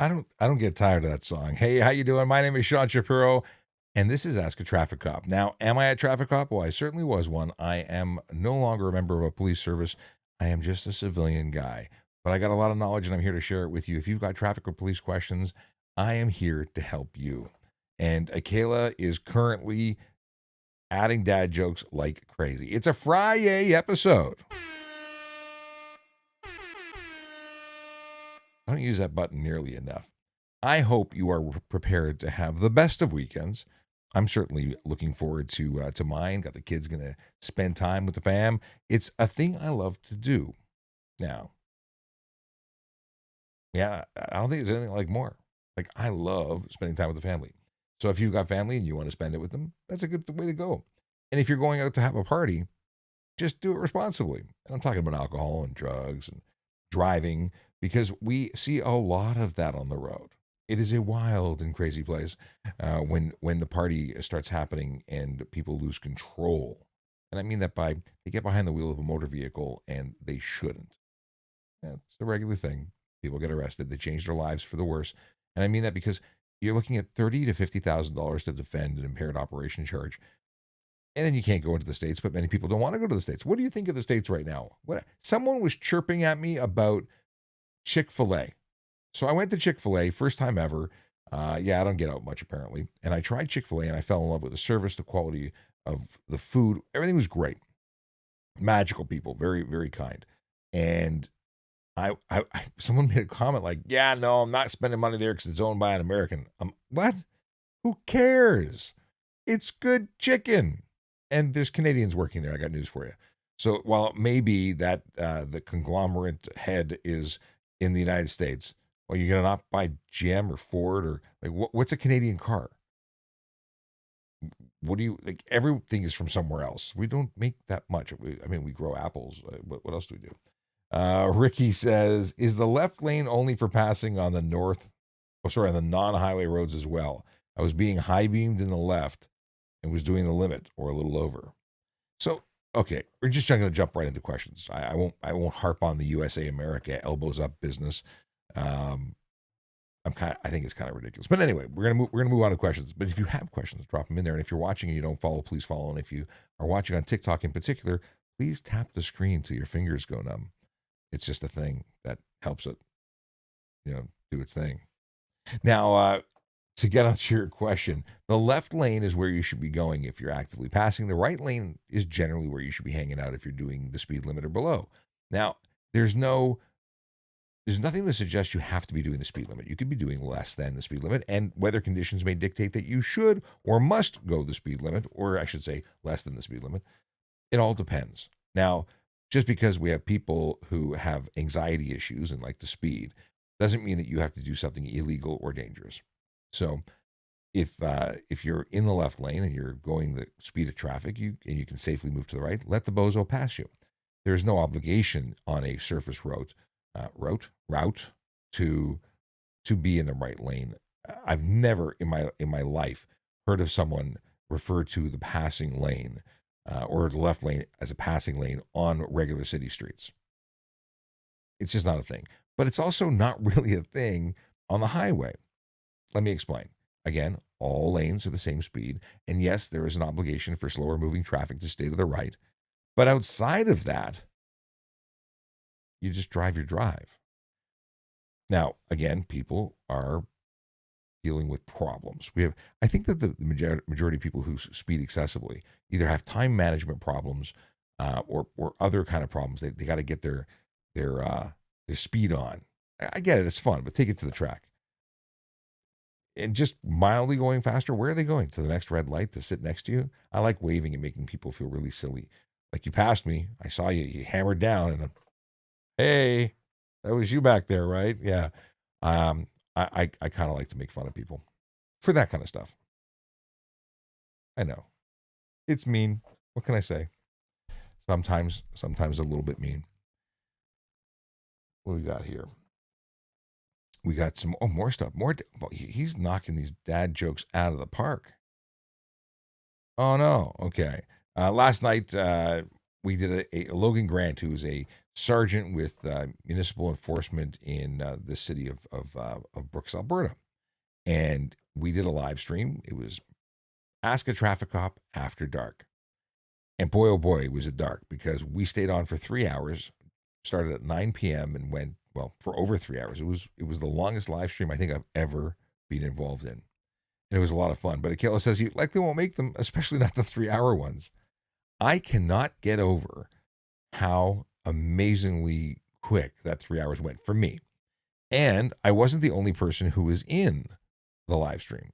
I don't get tired of that song. Hey, how you doing? My name is Sean Shapiro, and this is Ask a Traffic Cop. Now, am I a traffic cop? Well, I certainly was one. I am no longer a member of a police service. I am just a civilian guy. But I got a lot of knowledge and I'm here to share it with you. If you've got traffic or police questions, I am here to help you. And Akela is currently adding dad jokes like crazy. It's a Friday episode. I don't use that button nearly enough. I hope you are prepared to have the best of weekends. I'm certainly looking forward to mine. Got the kids going to spend time with the fam. It's a thing I love to do. Now, yeah, I don't think there's anything like more. Like I love spending time with the family. So if you've got family and you want to spend it with them, that's a good way to go. And if you're going out to have a party, just do it responsibly. And I'm talking about alcohol and drugs and driving because we see a lot of that on the road. It is a wild and crazy place when the party starts happening and people lose control. And I mean that by they get behind the wheel of a motor vehicle and they shouldn't. That's the regular thing. People get arrested. They change their lives for the worse. And I mean that because you're looking at $30,000 to $50,000 to defend an impaired operation charge, and then you can't go into the States, but many people don't want to go to the States. What do you think of the States right now? What someone was chirping at me about Chick-fil-A. So I went to Chick-fil-A, first time ever. Yeah, I don't get out much apparently. And I tried Chick-fil-A and I fell in love with the service, the quality of the food. Everything was great. Magical people, very, very kind. And someone made a comment like, yeah, no, I'm not spending money there because it's owned by an American. What? Who cares? It's good chicken. And there's Canadians working there. I got news for you. So while it may be that the conglomerate head is in the United States, well, you're going to not buy GM or Ford or like what's a Canadian car? What do you like? Everything is from somewhere else. We don't make that much. I mean, we grow apples. What else do we do? Ricky says, is the left lane only for passing on the on the non-highway roads as well? I was being high beamed in the left and was doing the limit or a little over. So, okay, we're just going to jump right into questions. I won't harp on the USA America elbows up business. Um, I think it's kind of ridiculous. But anyway, we're gonna move on to questions. But if you have questions, drop them in there. And if you're watching and you don't follow, please follow. And if you are watching on TikTok in particular, please tap the screen till your fingers go numb. It's just a thing that helps it, do its thing. Now, to get onto your question, the left lane is where you should be going if you're actively passing. The right lane is generally where you should be hanging out if you're doing the speed limit or below. Now, there's nothing to suggest you have to be doing the speed limit. You could be doing less than the speed limit, and weather conditions may dictate that you should or must go the speed limit, or I should say less than the speed limit. It all depends. Now, just because we have people who have anxiety issues and like to speed doesn't mean that you have to do something illegal or dangerous. So if you're in the left lane and you're going the speed of traffic, you can safely move to the right, let the bozo pass you. There's no obligation on a surface route to be in the right lane. I've never in my life heard of someone refer to the passing lane or the left lane as a passing lane on regular city streets. It's just not a thing. But it's also not really a thing on the highway. Let me explain. Again, all lanes are the same speed. And yes, there is an obligation for slower moving traffic to stay to the right. But outside of that, you just drive your drive. Now, again, people are dealing with problems. I think that the majority of people who speed excessively either have time management problems or other kind of problems. They got to get their speed on. I get it; it's fun, but take it to the track. And just mildly going faster. Where are they going? To the next red light to sit next to you? I like waving and making people feel really silly. Like you passed me, I saw you. You hammered down, and hey, that was you back there, right? Yeah. I kind of like to make fun of people for that kind of stuff. I know it's mean. What can I say? Sometimes a little bit mean. What do we got here? We got some more stuff. He's knocking these dad jokes out of the park. Oh no. Okay. Last night we did a Logan Grant, who is a sergeant with municipal enforcement in the city of Brooks, Alberta, and we did a live stream. It was Ask a Traffic Cop After Dark, and boy, oh boy, was it dark, because we stayed on for 3 hours, started at 9 p.m. and went, well, for over 3 hours. It was the longest live stream I think I've ever been involved in, and it was a lot of fun. But Akela says you likely won't make them, especially not the 3 hour ones. I cannot get over how amazingly quick that 3 hours went for me. And I wasn't the only person who was in the live stream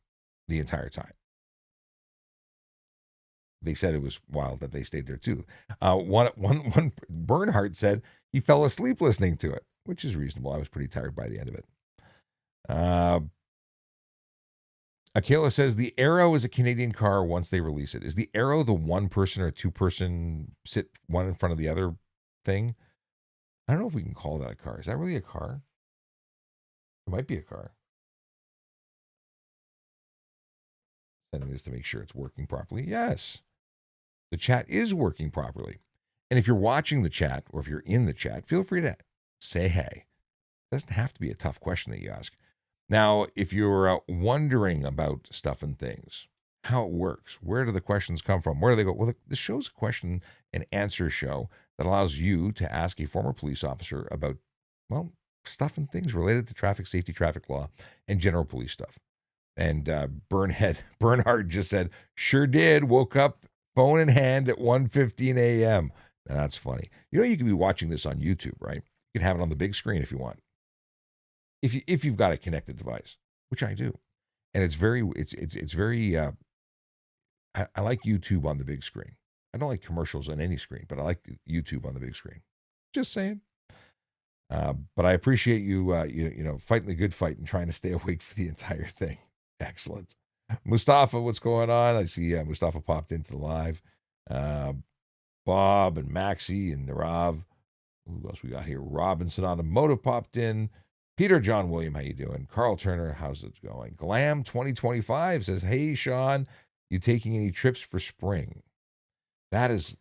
the entire time. They said it was wild that they stayed there too. One Bernhardt said he fell asleep listening to it, which is reasonable. I was pretty tired by the end of it. Akela says the Arrow is a Canadian car once they release it. Is the Arrow the one person or two person sit one in front of the other thing? I don't know if we can call that a car. Is that really a car? It might be a car. Sending this to make sure it's working properly. Yes. The chat is working properly. And if you're watching the chat, or if you're in the chat, feel free to say hey. It doesn't have to be a tough question that you ask. Now, if you're wondering about stuff and things, how it works, where do the questions come from, where do they go? Well, the show's a question and answer show that allows you to ask a former police officer about, well, stuff and things related to traffic safety, traffic law, and general police stuff. And Bernhard just said, sure did, woke up phone in hand at 1:15 a.m. Now, that's funny. You know, you can be watching this on YouTube, right? You can have it on the big screen if you want. If you've got a connected device, which I do. And it's very, I like YouTube on the big screen. I don't like commercials on any screen, but I like YouTube on the big screen. Just saying. But I appreciate you, fighting the good fight and trying to stay awake for the entire thing. Excellent. Mustafa, what's going on? I see Mustafa popped into the live. Bob and Maxie and Narav. Who else we got here? Robinson Automotive popped in. Peter John William, how you doing? Carl Turner, how's it going? Glam 2025 says, hey, Sean, you taking any trips for spring? That is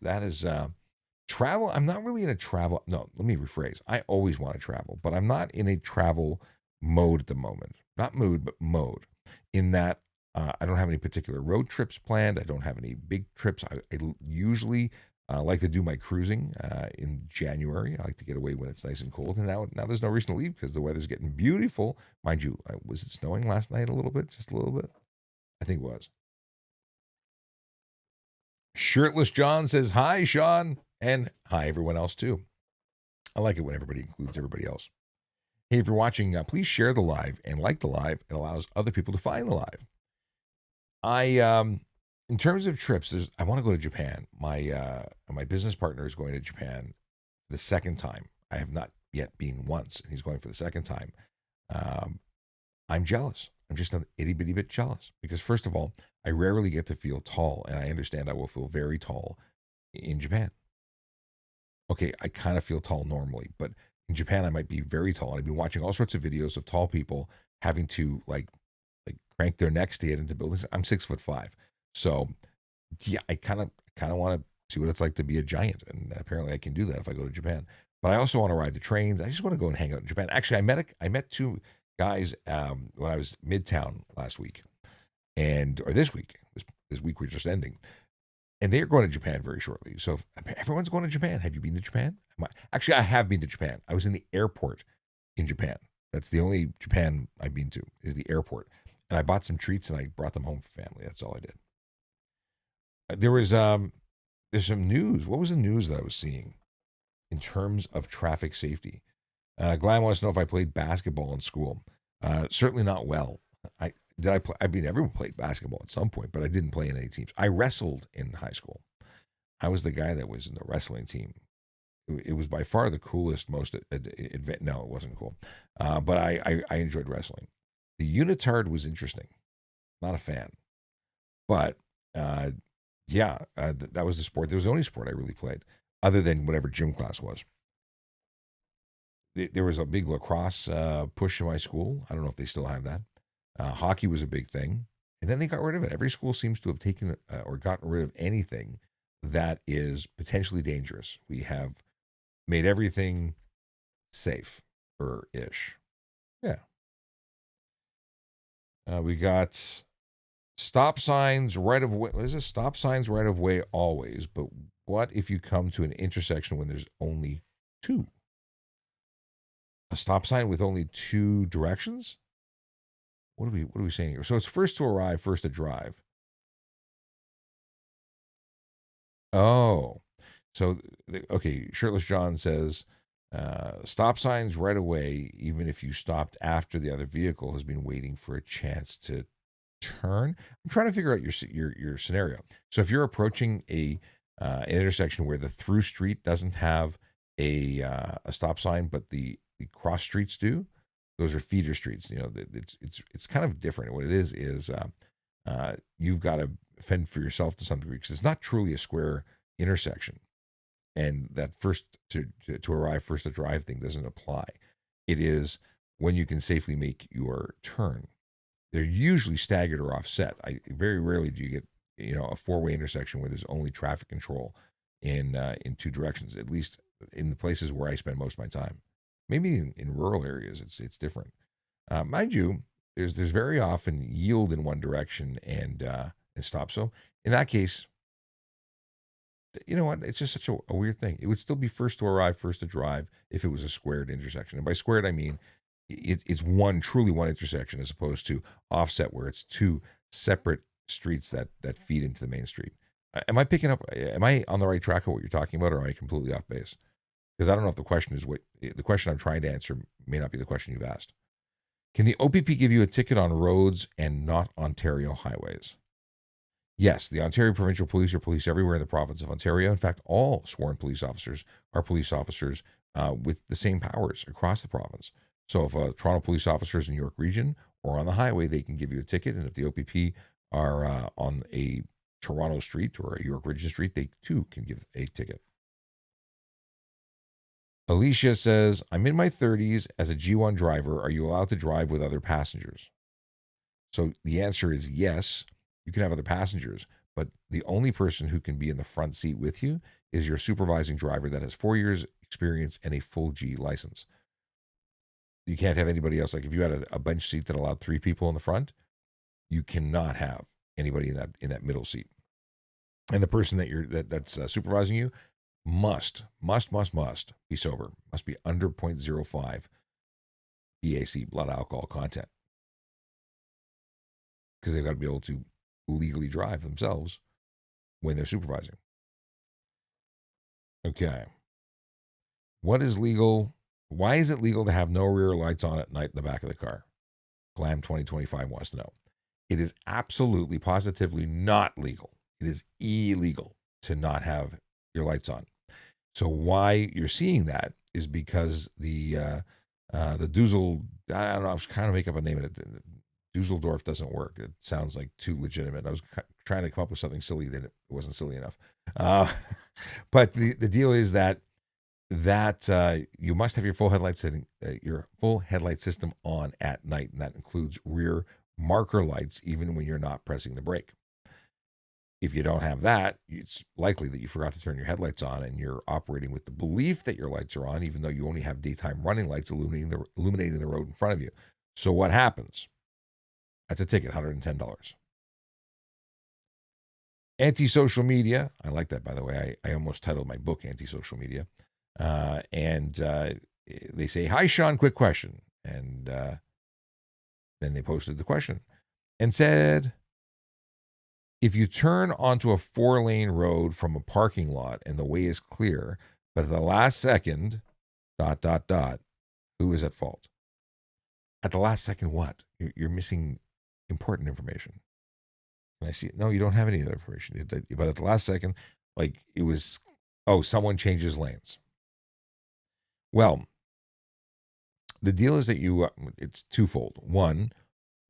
travel. I'm not really in a travel. No, let me rephrase. I always want to travel, but I'm not in a travel mode at the moment. Not mood, but mode. In that I don't have any particular road trips planned. I don't have any big trips. I usually like to do my cruising in January. I like to get away when it's nice and cold. And now there's no reason to leave because the weather's getting beautiful. Mind you, was it snowing last night a little bit? Just a little bit? I think it was. Shirtless John says, hi, Sean. And hi, everyone else, too. I like it when everybody includes everybody else. Hey, if you're watching, please share the live and like the live. It allows other people to find the live. In terms of trips, I want to go to Japan. My business partner is going to Japan the second time. I have not yet been once, and he's going for the second time. I'm jealous. I'm just an itty bitty bit jealous because, first of all, I rarely get to feel tall, and I understand I will feel very tall in Japan. Okay, I kind of feel tall normally, but in Japan I might be very tall. And I've been watching all sorts of videos of tall people having to like crank their necks to get into buildings. I'm 6'5", so yeah, I kind of want to see what it's like to be a giant, and apparently I can do that if I go to Japan. But I also want to ride the trains. I just want to go and hang out in Japan. Actually, I met two guys when I was Midtown last week, or this week. This week we're just ending, and they are going to Japan very shortly. So if everyone's going to Japan. Have you been to Japan? Actually, I have been to Japan. I was in the airport in Japan. That's the only Japan I've been to, is the airport. And I bought some treats and I brought them home for family. That's all I did. There's some news. What was the news that I was seeing in terms of traffic safety? Glam wants to know if I played basketball in school. Certainly not well. Everyone played basketball at some point, but I didn't play in any teams. I wrestled in high school. I was the guy that was in the wrestling team. It was by far the coolest, most no, it wasn't cool. But I enjoyed wrestling. The unitard was interesting. Not a fan. But that was the sport. That was the only sport I really played, other than whatever gym class was. There was a big lacrosse push in my school. I don't know if they still have that. Hockey was a big thing. And then they got rid of it. Every school seems to have taken or gotten rid of anything that is potentially dangerous. We have made everything safe or ish. Yeah. We got stop signs right of way. What is this? Stop signs right of way always. But what if you come to an intersection when there's only two? A stop sign with only two directions? What are we saying here? So it's first to arrive, first to drive. Oh, so okay. Shirtless John says, stop signs right away, even if you stopped after the other vehicle has been waiting for a chance to turn. I'm trying to figure out your scenario. So if you're approaching an intersection where the through street doesn't have a stop sign, but the cross streets do, those are feeder streets. You know, it's kind of different. What it is you've got to fend for yourself to some degree because it's not truly a square intersection, and that first to arrive, first to drive thing doesn't apply. It is when you can safely make your turn. They're usually staggered or offset. Very rarely do you get a four-way intersection where there's only traffic control in two directions. At least in the places where I spend most of my time. Maybe in rural areas it's different. Mind you, there's very often yield in one direction and stop. So in that case, you know what? It's just such a weird thing. It would still be first to arrive, first to drive if it was a squared intersection. And by squared, I mean it's truly one intersection as opposed to offset where it's two separate streets that feed into the main street. Am I on the right track of what you're talking about, or am I completely off base? Because I don't know if the question is the question I'm trying to answer may not be the question you've asked. Can the OPP give you a ticket on roads and not Ontario highways? Yes, the Ontario Provincial Police are police everywhere in the province of Ontario. In fact, all sworn police officers are police officers with the same powers across the province. So if a Toronto police officer is in New York region or on the highway, they can give you a ticket. And if the OPP are on a Toronto street or a York Region street, they too can give a ticket. Alicia says, I'm in my 30s as a G1 driver. Are you allowed to drive with other passengers? So the answer is yes, you can have other passengers, but the only person who can be in the front seat with you is your supervising driver that has 4 years experience and a full G license. You can't have anybody else. Like if you had a bench seat that allowed 3 people in the front, you cannot have anybody in that middle seat. And the person that's supervising you must be sober, must be under 0.05 BAC, blood alcohol content, because they've got to be able to legally drive themselves when they're supervising. Okay. What is legal? Why is it legal to have no rear lights on at night in the back of the car? Glam 2025 wants to know. It is absolutely, positively not legal. It is illegal to not have your lights on. So why you're seeing that is because the Dusel, I don't know, I was trying to make up a name of it. Dusseldorf doesn't work. It sounds like too legitimate. I was trying to come up with something silly that it wasn't silly enough. But the deal is that you must have your full headlight system on at night, and that includes rear marker lights, even when you're not pressing the brake. If you don't have that, it's likely that you forgot to turn your headlights on and you're operating with the belief that your lights are on, even though you only have daytime running lights illuminating the road in front of you. So what happens? That's a ticket, $110. Anti-social media. I like that, by the way. I almost titled my book Anti-Social Media. And they say, hi, Sean, quick question. And then they posted the question and said, if you turn onto a 4-lane road from a parking lot and the way is clear, but at the last second, ... who is at fault? At the last second, what? You're missing important information. And I see, no, you don't have any other information. But at the last second, like it was, someone changes lanes. Well, the deal is that it's twofold. One,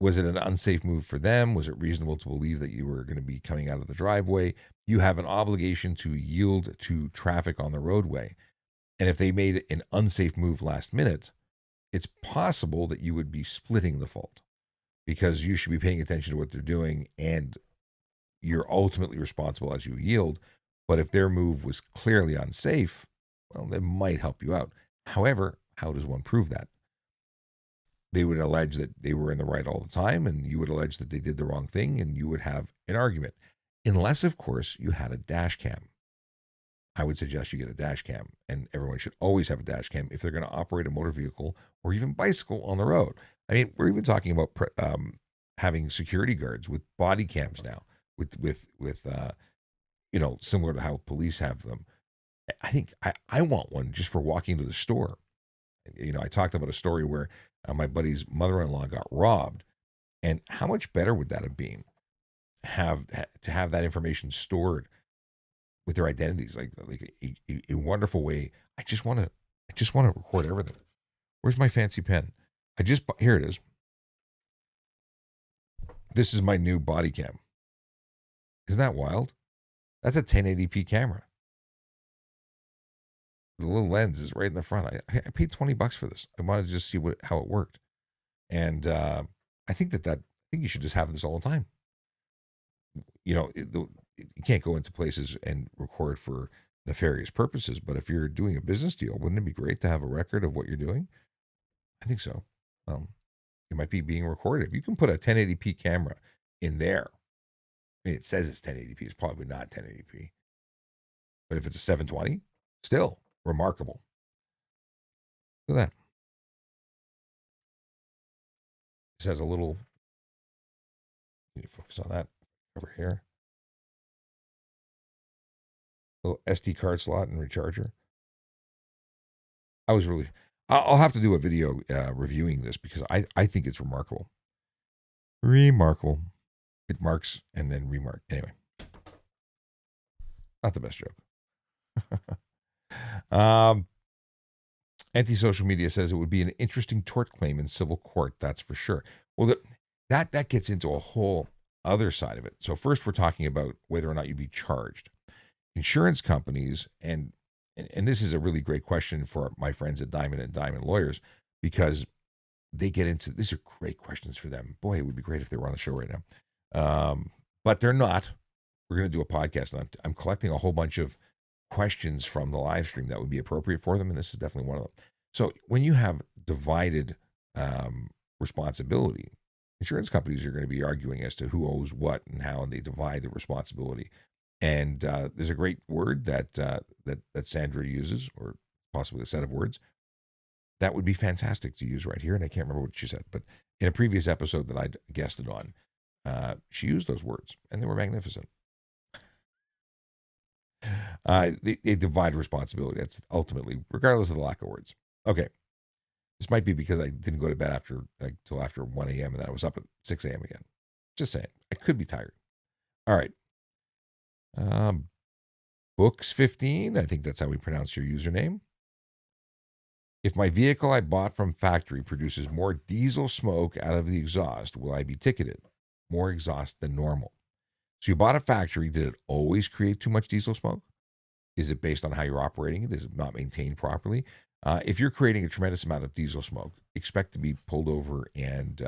was it an unsafe move for them? Was it reasonable to believe that you were going to be coming out of the driveway? You have an obligation to yield to traffic on the roadway. And if they made an unsafe move last minute, it's possible that you would be splitting the fault because you should be paying attention to what they're doing and you're ultimately responsible as you yield. But if their move was clearly unsafe, well, they might help you out. However, how does one prove that? They would allege that they were in the right all the time, and you would allege that they did the wrong thing, and you would have an argument. Unless, of course, you had a dash cam. I would suggest you get a dash cam, and everyone should always have a dash cam if they're going to operate a motor vehicle or even bicycle on the road. I mean, we're even talking about having security guards with body cams now, similar to how police have them. I think I want one just for walking to the store. I talked about a story where my buddy's mother-in-law got robbed, and how much better would that have been to have that information stored with their identities, like a wonderful way. I just want to record everything. Where's my fancy pen? Here it is. This is my new body cam. Isn't that wild? That's a 1080p camera. The little lens is right in the front. I paid $20 for this. I wanted to just see how it worked, and I think I think you should just have this all the time. You can't go into places and record for nefarious purposes, but if you're doing a business deal, wouldn't it be great to have a record of what you're doing? I think so. It might be being recorded. If you can put a 1080p camera in there, I mean, it says it's 1080p. It's probably not 1080p. But if it's a 720, still remarkable. Look at that. This has a little, need to focus on that over here. Little SD card slot and recharger. I'll have to do a video reviewing this because I think it's remarkable. Remarkable. It marks and then remark. Anyway, not the best joke. Anti-social media says it would be an interesting tort claim in civil court. That's for sure. Well, that gets into a whole other side of it. So first, we're talking about whether or not you'd be charged. Insurance companies, and this is a really great question for my friends at Diamond and Diamond Lawyers, because they get into, these are great questions for them. Boy, it would be great if they were on the show right now. But they're not. We're going to do a podcast, and I'm collecting a whole bunch of questions from the live stream that would be appropriate for them, and this is definitely one of them. So when you have divided responsibility, insurance companies are going to be arguing as to who owes what and how they divide the responsibility. And there's a great word that Sandra uses, or possibly a set of words that would be fantastic to use right here. And I can't remember what she said, but in a previous episode that I guested on, she used those words, and they were magnificent. They divide responsibility. That's ultimately, regardless of the lack of words. Okay. This might be because I didn't go to bed till after 1 a.m. and then I was up at 6 a.m. again. Just saying. I could be tired. All right. Books 15. I think that's how we pronounce your username. If my vehicle I bought from factory produces more diesel smoke out of the exhaust, will I be ticketed? More exhaust than normal. So you bought a factory. Did it always create too much diesel smoke? Is it based on how you're operating it? Is it not maintained properly? If you're creating a tremendous amount of diesel smoke, expect to be pulled over and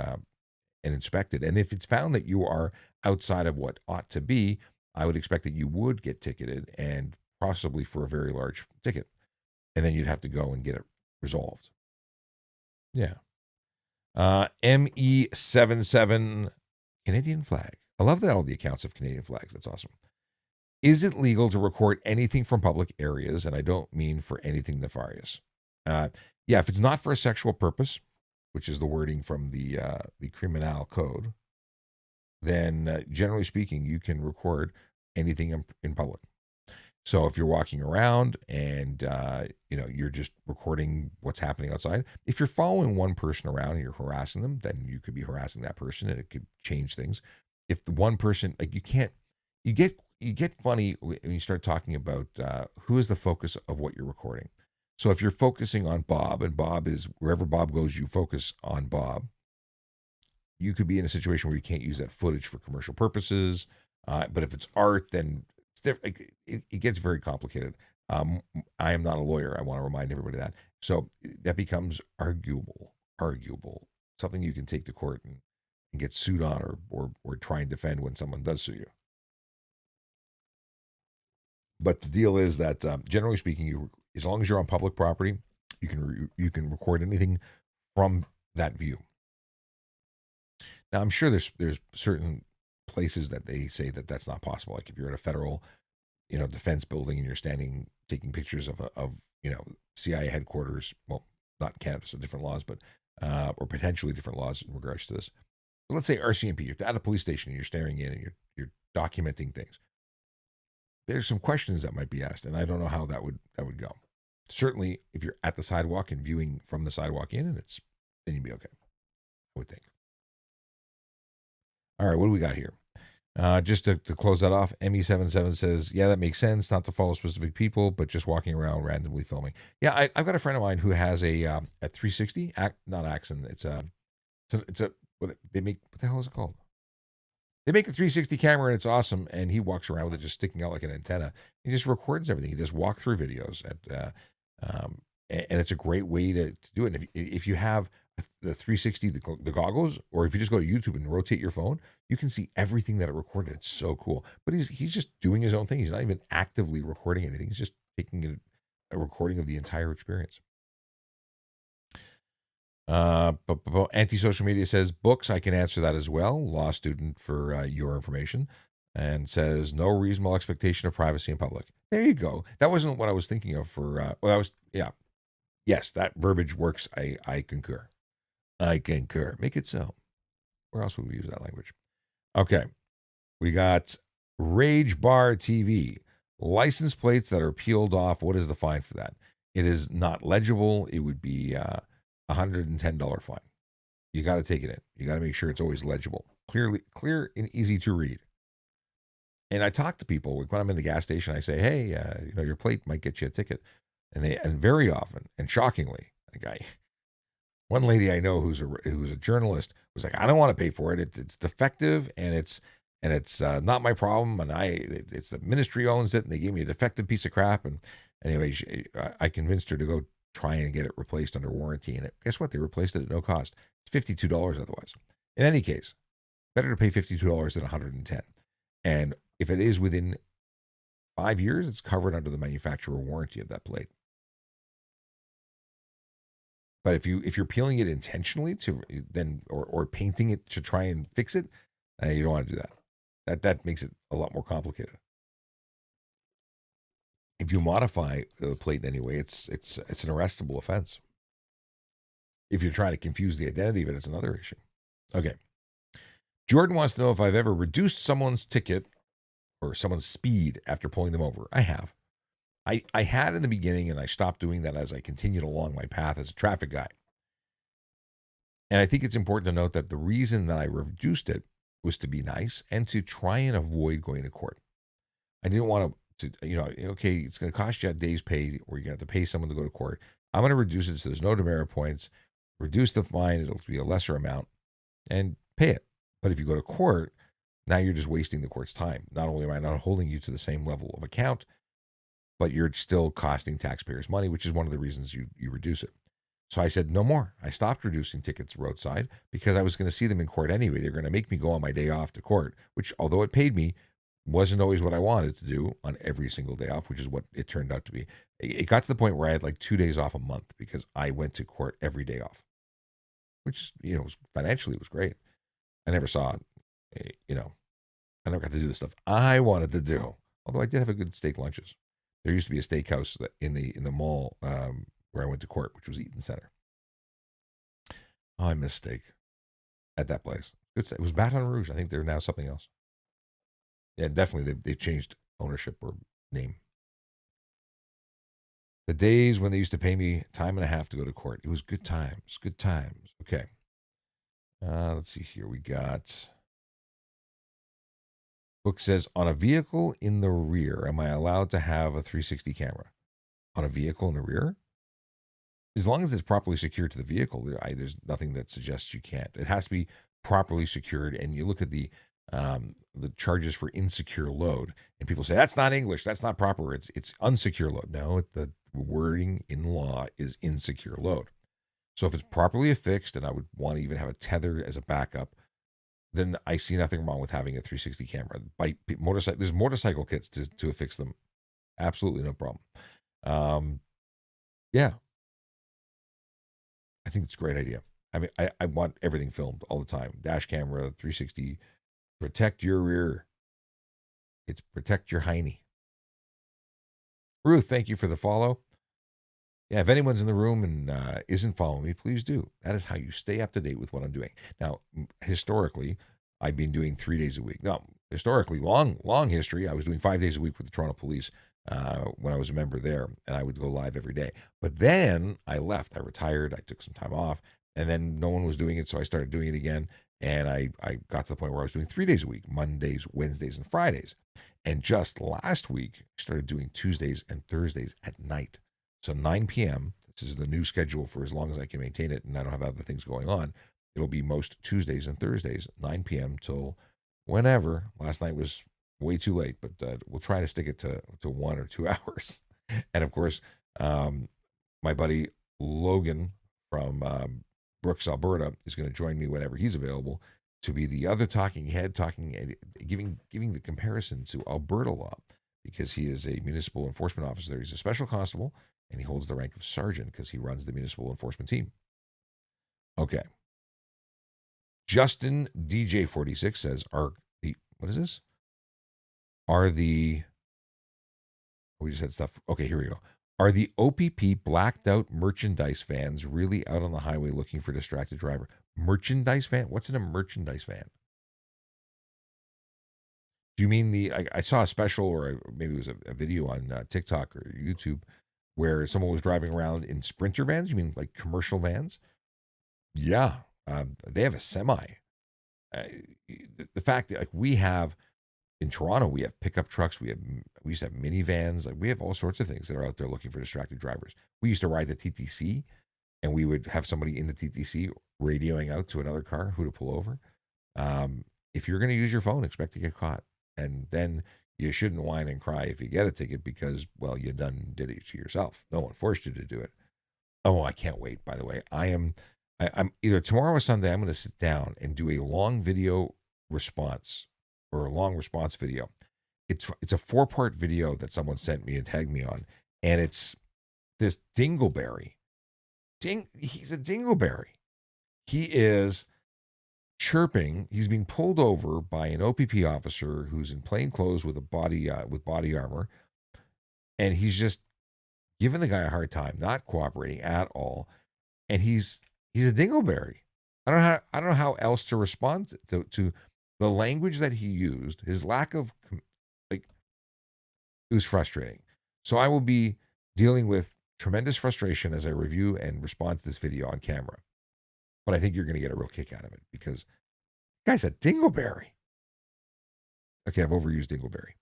inspected. And if it's found that you are outside of what ought to be, I would expect that you would get ticketed, and possibly for a very large ticket. And then you'd have to go and get it resolved. Yeah. ME77 Canadian flag. I love that all the accounts of Canadian flags. That's awesome. Is it legal to record anything from public areas? And I don't mean for anything nefarious. Yeah, if it's not for a sexual purpose, which is the wording from the criminal code, then generally speaking, you can record anything in public. So if you're walking around and you're just recording what's happening outside, if you're following one person around and you're harassing them, then you could be harassing that person, and it could change things. If the one person, like, you get funny when you start talking about who is the focus of what you're recording. So if you're focusing on Bob, and Bob is wherever Bob goes, you focus on Bob. You could be in a situation where you can't use that footage for commercial purposes. But if it's art, then it's different. It gets very complicated. I am not a lawyer. I want to remind everybody that. So that becomes arguable, something you can take to court and get sued on or try and defend when someone does sue you. But the deal is that generally speaking, as long as you're on public property, you can record anything from that view. Now, I'm sure there's certain places that they say that that's not possible. Like if you're at a federal, defense building and you're standing taking pictures of CIA headquarters. Well, not Canada, so different laws, but or potentially different laws in regards to this. But let's say RCMP, you're at a police station and you're staring in and you're documenting things. There's some questions that might be asked, and I don't know how that would go. Certainly, if you're at the sidewalk and viewing from the sidewalk in, and then you'd be okay, I would think. All right, what do we got here? Just to close that off, ME77 says, yeah, that makes sense. Not to follow specific people, but just walking around randomly filming. Yeah, I've got a friend of mine who has a 360, not Axon. It's a what they make. What the hell is it called? They make a 360 camera and it's awesome. And he walks around with it just sticking out like an antenna. He just records everything. He does walkthrough videos and it's a great way to do it. And if you have the 360, the goggles, or if you just go to YouTube and rotate your phone, you can see everything that it recorded. It's so cool. But he's just doing his own thing. He's not even actively recording anything. He's just taking a recording of the entire experience. Anti-social media says books. I can answer that as well. Law student for your information, and says no reasonable expectation of privacy in public. There you go. That wasn't what I was thinking of for. Yes, that verbiage works. I concur. I concur. Make it so. Where else would we use that language? Okay, we got Rage Bar TV. License plates that are peeled off. What is the fine for that? It is not legible. It would be $110 fine. You got to take it in. You got to make sure it's always legible, clear and easy to read. And I talk to people when I'm in the gas station. I say, hey, your plate might get you a ticket. And very often and shockingly, one lady I know who's a journalist was like, I don't want to pay for it. It's defective and it's not my problem. And it's the ministry owns it and they gave me a defective piece of crap. And anyway, I convinced her to go try and get it replaced under warranty. And guess what? They replaced it at no cost. It's $52 otherwise. In any case, better to pay $52 than $110. And if it is within 5 years, it's covered under the manufacturer warranty of that plate. But if you're peeling it intentionally or painting it to try and fix it, you don't want to do that. That makes it a lot more complicated. If you modify the plate in any way, it's an arrestable offense. If you're trying to confuse the identity of it, it's another issue. Okay. Jordan wants to know if I've ever reduced someone's ticket or someone's speed after pulling them over. I have. I had in the beginning, and I stopped doing that as I continued along my path as a traffic guy. And I think it's important to note that the reason that I reduced it was to be nice and to try and avoid going to court. I didn't want to okay, it's going to cost you a day's pay, or you're going to have to pay someone to go to court. I'm going to reduce it so there's no demerit points, reduce the fine, it'll be a lesser amount, and pay it. But if you go to court, now you're just wasting the court's time. Not only am I not holding you to the same level of account, but you're still costing taxpayers money, which is one of the reasons you reduce it. So I said, no more. I stopped reducing tickets roadside because I was going to see them in court anyway. They're going to make me go on my day off to court, which, although it paid me, wasn't always what I wanted to do on every single day off, which is what it turned out to be. It got to the point where I had like 2 days off a month because I went to court every day off, which, financially it was great. I never saw it, I never got to do the stuff I wanted to do, although I did have a good steak lunches. There used to be a steakhouse in the mall where I went to court, which was Eaton Center. Oh, I miss steak at that place. It was Baton Rouge. I think they're now something else. Yeah, definitely they've changed ownership or name. The days when they used to pay me time and a half to go to court. It was good times. Good times. Okay. Let's see here. We got... Book says, on a vehicle in the rear, am I allowed to have a 360 camera? On a vehicle in the rear? As long as it's properly secured to the vehicle, there's nothing that suggests you can't. It has to be properly secured. And you look at the charges for insecure load, and people say, that's not English, that's not proper, it's unsecure load. No, the wording in law is insecure load. So if it's properly affixed, and I would want to even have a tether as a backup, then I see nothing wrong with having a 360 camera. There's motorcycle kits to affix them Absolutely no problem. Yeah, I think it's a great idea. I mean, I want everything filmed all the time. Dash camera, 360. Protect your rear. It's protect your hiney. Ruth, thank you for the follow. Yeah, if anyone's in the room and isn't following me, please do. That is how you stay up to date with what I'm doing. Now, historically, I've been doing 3 days a week. No, historically, long history. I was doing 5 days a week with the Toronto Police when I was a member there, and I would go live every day. But then I left. I retired. I took some time off, and then no one was doing it, so I started doing it again. And I got to the point where I was doing 3 days a week, Mondays, Wednesdays, and Fridays. And just last week, I started doing Tuesdays and Thursdays at night. So 9 p.m., this is the new schedule for as long as I can maintain it and I don't have other things going on. It'll be most Tuesdays and Thursdays, 9 p.m. till whenever. Last night was way too late, but we'll try to stick it to 1 or 2 hours. And of course, my buddy Logan from Brooks, Alberta, is going to join me whenever he's available to be the other talking head, giving the comparison to Alberta law, because he is a municipal enforcement officer. He's a special constable, and he holds the rank of sergeant because he runs the municipal enforcement team. Okay. Justin DJ46 says, what is this? We just had stuff. Okay, here we go. Are the OPP blacked out merchandise vans really out on the highway looking for distracted driver? Merchandise van? What's in a merchandise van? Do you mean I saw a special, or maybe it was a video on TikTok or YouTube where someone was driving around in Sprinter vans? You mean like commercial vans? Yeah. They have a semi. The fact that, like, we have in Toronto, we have pickup trucks. We used to have minivans. Like, we have all sorts of things that are out there looking for distracted drivers. We used to ride the TTC, and we would have somebody in the TTC radioing out to another car who to pull over. If you're going to use your phone, expect to get caught. And then you shouldn't whine and cry if you get a ticket because, well, you done did it to yourself. No one forced you to do it. Oh, I can't wait, by the way. I'm either tomorrow or Sunday, I'm going to sit down and do a long video response, or a long response video. It's a 4-part video that someone sent me and tagged me on. And it's this Dingleberry. He's a Dingleberry. He is chirping. He's being pulled over by an OPP officer who's in plain clothes with body armor, and he's just giving the guy a hard time, not cooperating at all. And he's a Dingleberry. I don't know how else to respond to the language that he used. His lack of it was frustrating. So I will be dealing with tremendous frustration as I review and respond to this video on camera. But I think you're going to get a real kick out of it because the guy's a Dingleberry. Okay, I've overused Dingleberry.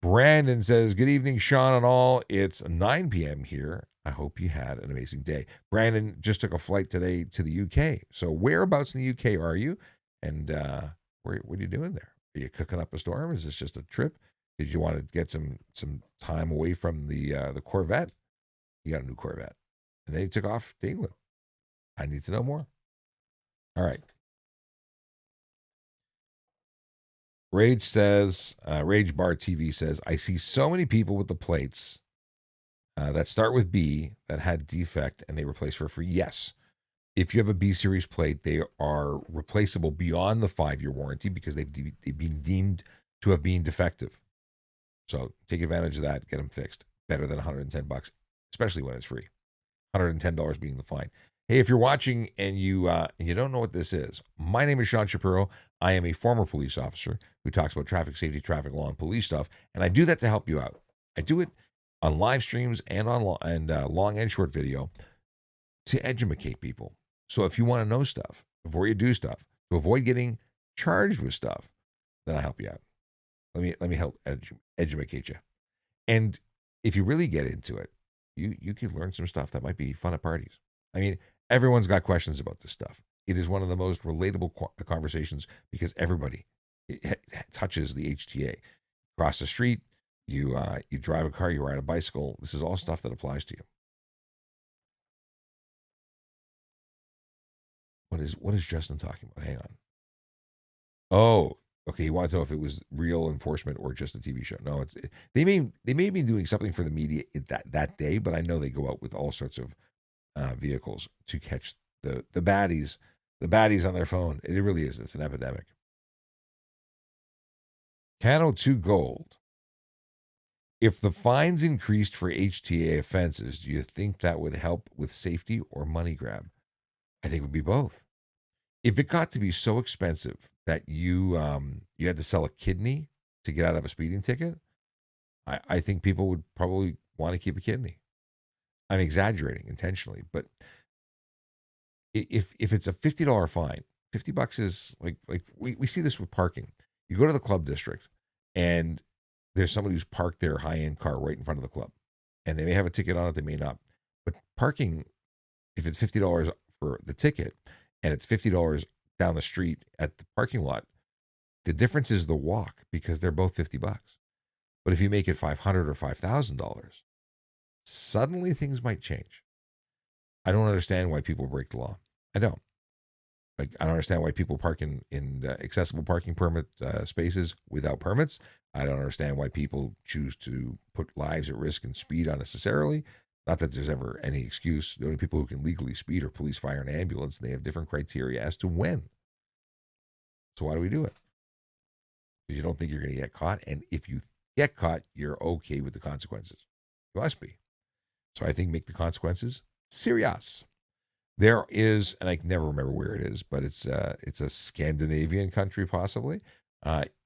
Brandon says, good evening, Sean and all. It's 9 p.m. here. I hope you had an amazing day. Brandon just took a flight today to the UK. So whereabouts in the UK are you? And what are you doing there? Are you cooking up a storm? Is this just a trip? Did you want to get some time away from the Corvette? You got a new Corvette. And then he took off to England. I need to know more. All right. Rage Bar TV says, I see so many people with the plates that start with B that had defect and they replace for free. Yes. If you have a B series plate, they are replaceable beyond the 5-year warranty because they've been deemed to have been defective. So take advantage of that. Get them fixed. Better than $110, especially when it's free. $110 being the fine. Hey, if you're watching and you don't know what this is, my name is Sean Shapiro. I am a former police officer who talks about traffic safety, traffic law, and police stuff, and I do that to help you out. I do it on live streams and on long and short video to educate people. So if you want to know stuff before you do stuff, to avoid getting charged with stuff, then I help you out. Let me help educate you. And if you really get into it, you can learn some stuff that might be fun at parties. I mean, everyone's got questions about this stuff. It is one of the most relatable conversations because everybody touches the HTA. Cross the street, you drive a car, you ride a bicycle. This is all stuff that applies to you. What is Justin talking about? Hang on. Oh, Okay, he wanted to know if it was real enforcement or just a TV show. No, they may be doing something for the media that day, but I know they go out with all sorts of vehicles to catch the baddies on their phone. It really is. It's an epidemic. Cano 2 Gold. If the fines increased for HTA offenses, do you think that would help with safety or money grab? I think it would be both. If it got to be so expensive that you had to sell a kidney to get out of a speeding ticket, I think people would probably want to keep a kidney. I'm exaggerating intentionally, but if it's a $50 fine, $50 is like we see this with parking. You go to the club district and there's somebody who's parked their high-end car right in front of the club. And they may have a ticket on it, they may not. But parking, if it's $50 for the ticket and it's $50 down the street at the parking lot, the difference is the walk because they're both $50. But if you make it $500 or $5,000, suddenly things might change. I don't understand why people break the law. I don't. Like, I don't understand why people park in accessible parking permit spaces without permits. I don't understand why people choose to put lives at risk and speed unnecessarily. Not that there's ever any excuse. The only people who can legally speed are police, fire, and ambulance, and they have different criteria as to when. So why do we do it? Because you don't think you're going to get caught. And if you get caught, you're okay with the consequences. You must be. So I think make the consequences serious. There is, and I can never remember where it is, but it's a Scandinavian country possibly.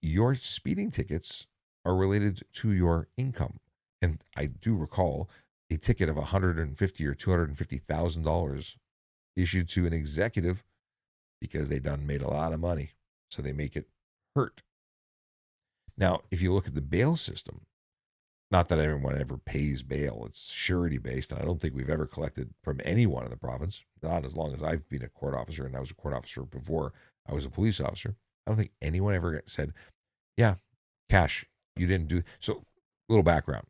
Your speeding tickets are related to your income, and I do recall a ticket of $150,000 or $250,000 issued to an executive because they done made a lot of money, so they make it hurt. Now, if you look at the bail system, not that everyone ever pays bail. It's surety based. And I don't think we've ever collected from anyone in the province, not as long as I've been a court officer. And I was a court officer before I was a police officer. I don't think anyone ever said, yeah, cash, you didn't do. So, a little background.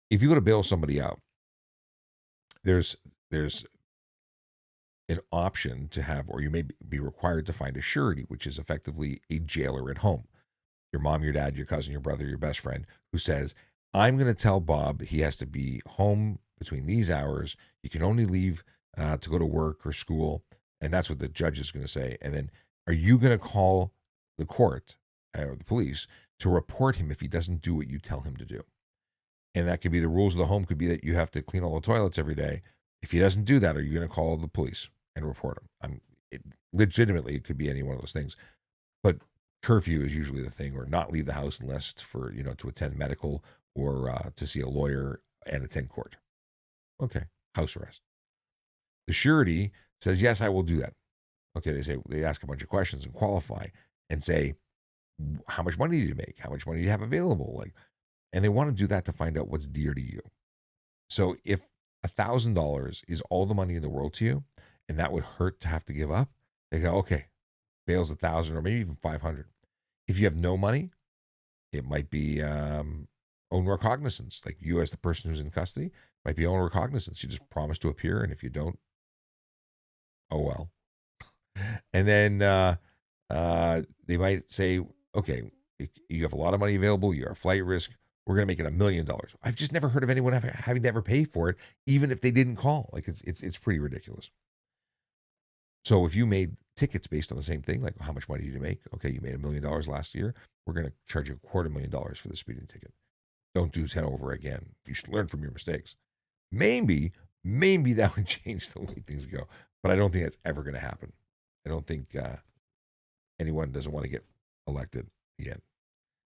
If you go to bail somebody out, there's an option to have, or you may be required to find a surety, which is effectively a jailer at home. Your mom, your dad, your cousin, your brother, your best friend, who says, I'm going to tell Bob that he has to be home between these hours. He can only leave to go to work or school. And that's what the judge is going to say. And then are you going to call the court or the police to report him if he doesn't do what you tell him to do? And that could be the rules of the home could be that you have to clean all the toilets every day. If he doesn't do that, are you going to call the police and report him? Legitimately, it could be any one of those things. But curfew is usually the thing, or not leave the house unless for, to attend medical or to see a lawyer and attend court. Okay, house arrest. The surety says, yes, I will do that. Okay, they ask a bunch of questions and qualify and say, how much money do you make? How much money do you have available? And they want to do that to find out what's dear to you. So if $1,000 is all the money in the world to you, and that would hurt to have to give up, they go, okay, bail's 1,000 or maybe even 500. If you have no money, it might be own recognizance. Like you as the person who's in custody might be own recognizance. You just promise to appear, and if you don't, oh well. And then they might say, okay, you have a lot of money available, you're a flight risk, we're going to make it $1 million. I've just never heard of anyone having to ever pay for it, even if they didn't call. Like it's pretty ridiculous. So if you made tickets based on the same thing, like how much money did you make? Okay, you made $1 million last year. We're going to charge you $250,000 for the speeding ticket. Don't do 10 over again. You should learn from your mistakes. Maybe that would change the way things go, but I don't think that's ever going to happen. I don't think anyone doesn't want to get elected again,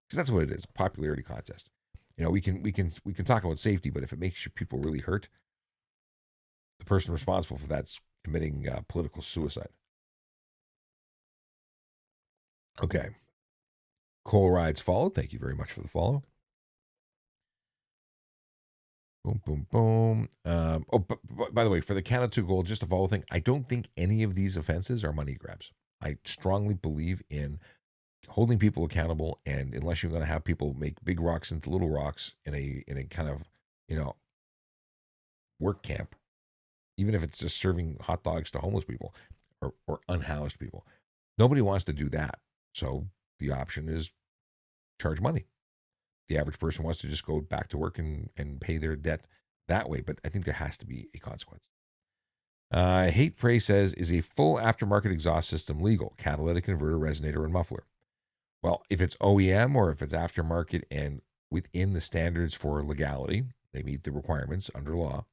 because that's what it is, popularity contest. We can talk about safety, but if it makes people really hurt, the person responsible for that's committing political suicide. Okay. Cole Rides followed. Thank you very much for the follow. Boom, boom, boom. By the way, for the Cano 2 Gold, just a follow thing, I don't think any of these offenses are money grabs. I strongly believe in holding people accountable, and unless you're going to have people make big rocks into little rocks in a kind of work camp, even if it's just serving hot dogs to homeless people or unhoused people, nobody wants to do that. So the option is charge money. The average person wants to just go back to work and pay their debt that way, but I think there has to be a consequence. Hate Prey says, is a full aftermarket exhaust system legal? Catalytic converter, resonator, and muffler. Well, if it's OEM or if it's aftermarket and within the standards for legality, they meet the requirements under law,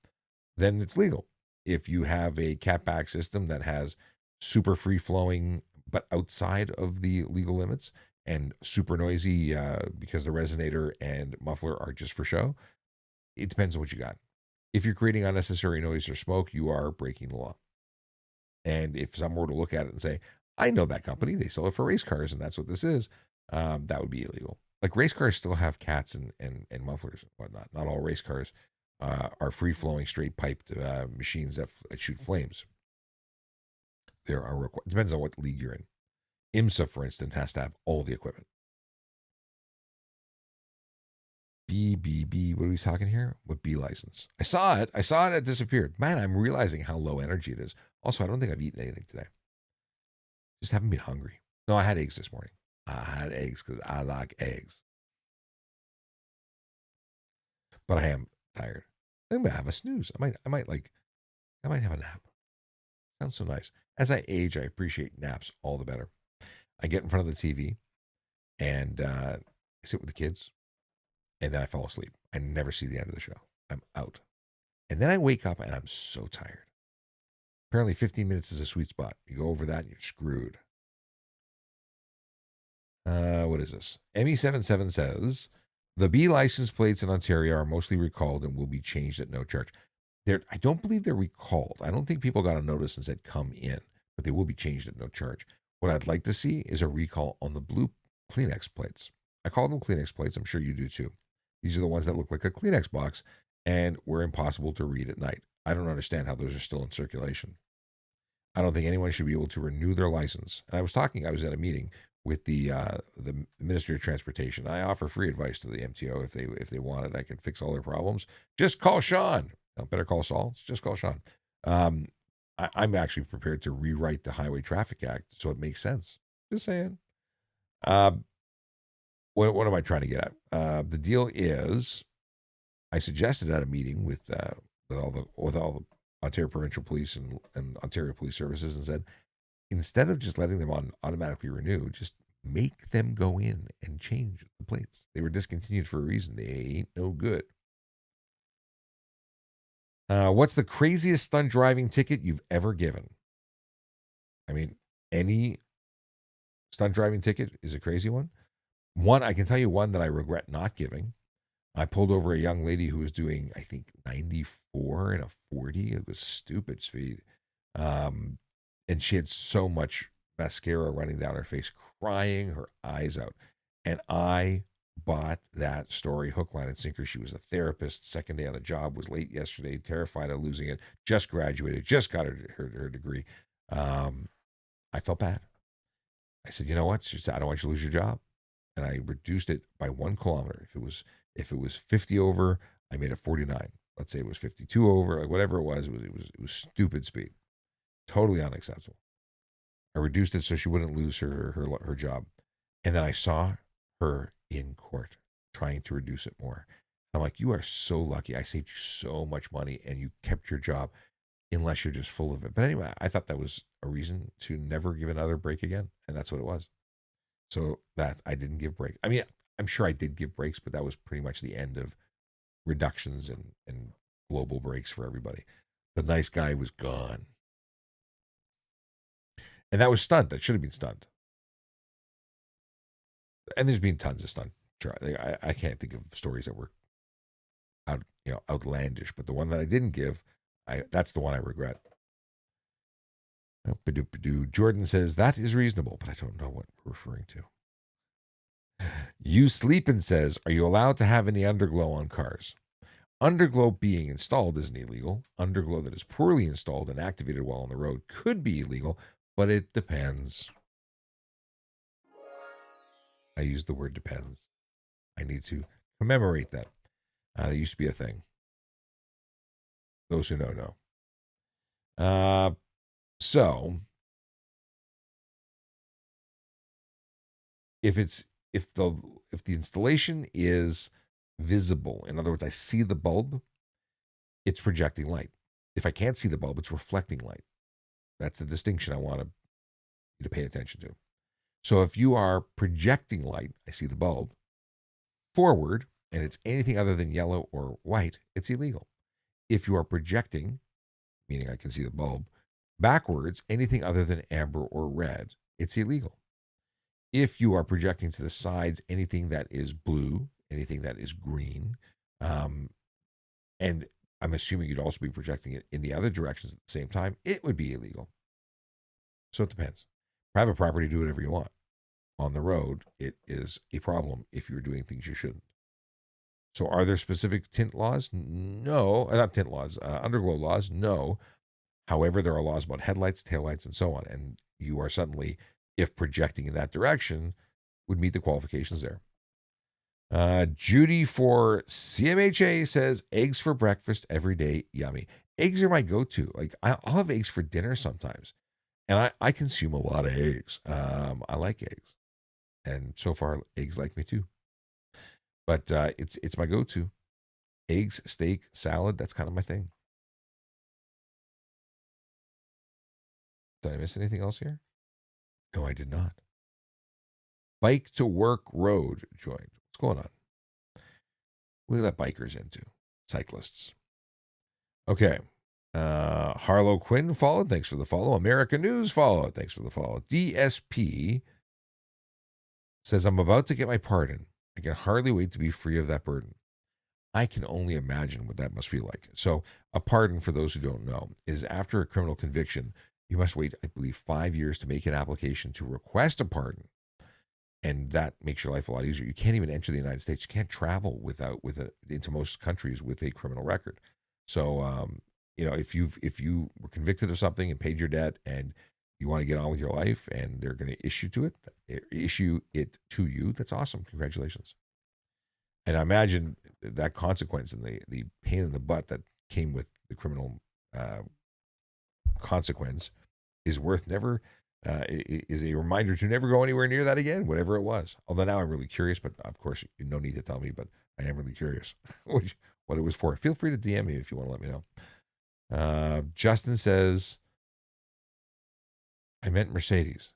then it's legal. If you have a catback system that has super free flowing, but outside of the legal limits and super noisy because the resonator and muffler are just for show, it depends on what you got. If you're creating unnecessary noise or smoke, you are breaking the law. And if someone were to look at it and say, I know that company, they sell it for race cars, and that's what this is, that would be illegal. Like race cars still have cats and mufflers and whatnot. Not all race cars are free-flowing, straight-piped machines that shoot flames. There are depends on what league you're in. IMSA, for instance, has to have all the equipment. B. What are we talking here? What B license? I saw it. It disappeared. Man, I'm realizing how low energy it is. Also, I don't think I've eaten anything today. Just haven't been hungry. No, I had eggs this morning. I had eggs because I like eggs. But I am tired. I'm gonna have a snooze. I might have a nap. Sounds so nice. As I age, I appreciate naps all the better. I get in front of the TV and I sit with the kids. And then I fall asleep. I never see the end of the show. I'm out. And then I wake up and I'm so tired. Apparently 15 minutes is a sweet spot. You go over that and you're screwed. What is this? ME77 says, the B license plates in Ontario are mostly recalled and will be changed at no charge. I don't believe they're recalled. I don't think people got a notice and said come in, but they will be changed at no charge. What I'd like to see is a recall on the blue Kleenex plates. I call them Kleenex plates. I'm sure you do too. These are the ones that look like a Kleenex box and were impossible to read at night. I don't understand how those are still in circulation. I don't think anyone should be able to renew their license. And I was at a meeting with the Ministry of Transportation. I offer free advice to the MTO if they want it. I can fix all their problems. Just call Sean. No, better call Saul. Just call Sean. I'm actually prepared to rewrite the Highway Traffic Act so it makes sense. Just saying. What am I trying to get at? The deal is, I suggested at a meeting with all the Ontario Provincial Police and Ontario Police Services and said, instead of just letting them automatically renew, just make them go in and change the plates. They were discontinued for a reason. They ain't no good. What's the craziest stunt driving ticket you've ever given? I mean, any stunt driving ticket is a crazy one. I can tell you one that I regret not giving. I pulled over a young lady who was doing, I think, 94 and a 40. It was stupid speed. And she had so much mascara running down her face, crying her eyes out. And I bought that story hook, line, and sinker. She was a therapist, second day on the job, was late yesterday, terrified of losing it, just graduated, just got her degree. I felt bad. I said, you know what? She said, I don't want you to lose your job. And I reduced it by 1 kilometer. If it was 50 over, I made it 49. Let's say it was 52 over, like whatever it was stupid speed. Totally unacceptable. I reduced it so she wouldn't lose her job. And then I saw her in court trying to reduce it more. I'm like, you are so lucky. I saved you so much money and you kept your job unless you're just full of it. But anyway, I thought that was a reason to never give another break again. And that's what it was. So that I didn't give breaks. I mean, I'm sure I did give breaks, but that was pretty much the end of reductions and global breaks for everybody. The nice guy was gone. And that was stunt. That should have been stunt. And there's been tons of stunt. I can't think of stories that were outlandish, but the one that I didn't give, that's the one I regret. Jordan says, that is reasonable, but I don't know what we're referring to. You Sleepin' says, are you allowed to have any underglow on cars? Underglow being installed isn't illegal. Underglow that is poorly installed and activated while on the road could be illegal, but it depends. I use the word depends. I need to commemorate that. That used to be a thing. Those who know. So if the installation is visible, in other words, I see the bulb, it's projecting light. If I can't see the bulb, it's reflecting light. That's the distinction I want you to pay attention to. So if you are projecting light, I see the bulb, forward, and it's anything other than yellow or white, it's illegal. If you are projecting, meaning I can see the bulb, backwards, anything other than amber or red, it's illegal. If you are projecting to the sides, anything that is blue, anything that is green, and I'm assuming you'd also be projecting it in the other directions at the same time, it would be illegal. So it depends. Private property, do whatever you want. On the road, it is a problem if you're doing things you shouldn't. So are there specific tint laws? No, not tint laws, underglow laws? No. However, there are laws about headlights, taillights, and so on. And you are suddenly, if projecting in that direction, would meet the qualifications there. Judy for CMHA says, eggs for breakfast every day, yummy. Eggs are my go-to. Like, I'll have eggs for dinner sometimes. And I consume a lot of eggs. I like eggs. And so far, eggs like me too. But it's my go-to. Eggs, steak, salad, that's kind of my thing. Did I miss anything else here? No, I did not. Bike to Work Road joined. What's going on? We let bikers into cyclists. Okay. Harlow Quinn followed. Thanks for the follow. America News followed. Thanks for the follow. DSP says, I'm about to get my pardon. I can hardly wait to be free of that burden. I can only imagine what that must feel like. So a pardon, for those who don't know, is after a criminal conviction, you must wait, I believe, 5 years to make an application to request a pardon. And that makes your life a lot easier. You can't even enter the United States. You can't travel into most countries with a criminal record. So, if you were convicted of something and paid your debt and you want to get on with your life and they're going to issue it to you, that's awesome. Congratulations. And I imagine that consequence and the pain in the butt that came with the criminal consequence is is a reminder to never go anywhere near that again, whatever it was. Although now I'm really curious, but of course, no need to tell me, but I am really curious what it was for. Feel free to DM me if you want to let me know. Justin says, I meant Mercedes.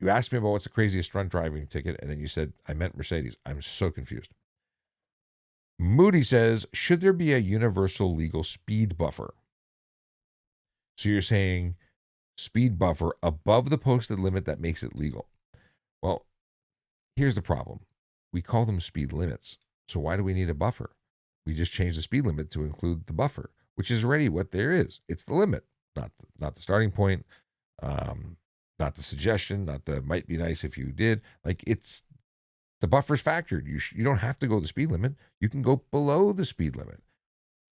You asked me about what's the craziest drunk driving ticket, and then you said, I meant Mercedes. I'm so confused. Moody says, should there be a universal legal speed buffer? So you're saying speed buffer above the posted limit that makes it legal. Well, here's the problem. We call them speed limits. So why do we need a buffer? We just change the speed limit to include the buffer, which is already what there is. It's the limit, not the starting point, not the suggestion, not the might be nice if you did. Like, it's the buffer's factored. You don't have to go the speed limit. You can go below the speed limit.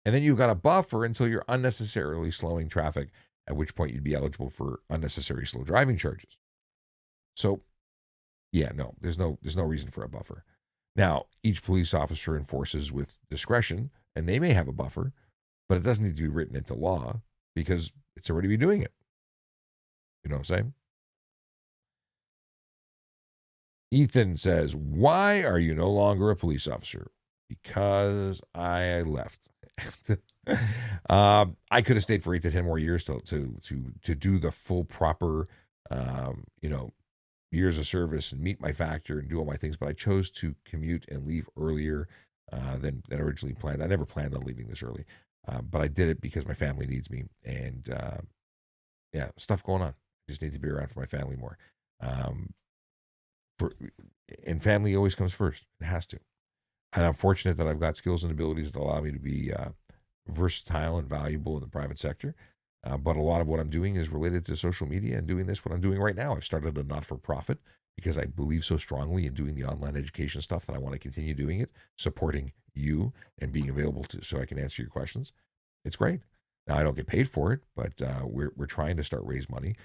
And then you've got a buffer until you're unnecessarily slowing traffic, at which point you'd be eligible for unnecessary slow driving charges. So, yeah, no, there's no reason for a buffer. Now, each police officer enforces with discretion, and they may have a buffer, but it doesn't need to be written into law because it's already been doing it. You know what I'm saying? Ethan says, why are you no longer a police officer? Because I left. I could have stayed for 8 to 10 more years to do the full proper, years of service and meet my factor and do all my things. But I chose to commute and leave earlier than originally planned. I never planned on leaving this early, but I did it because my family needs me. And stuff going on. I just need to be around for my family more. And family always comes first. It has to. And I'm fortunate that I've got skills and abilities that allow me to be versatile and valuable in the private sector. But a lot of what I'm doing is related to social media and doing what I'm doing right now. I've started a not-for-profit because I believe so strongly in doing the online education stuff that I want to continue doing it, supporting you and being available so I can answer your questions. It's great. Now, I don't get paid for it, but we're trying to raise money.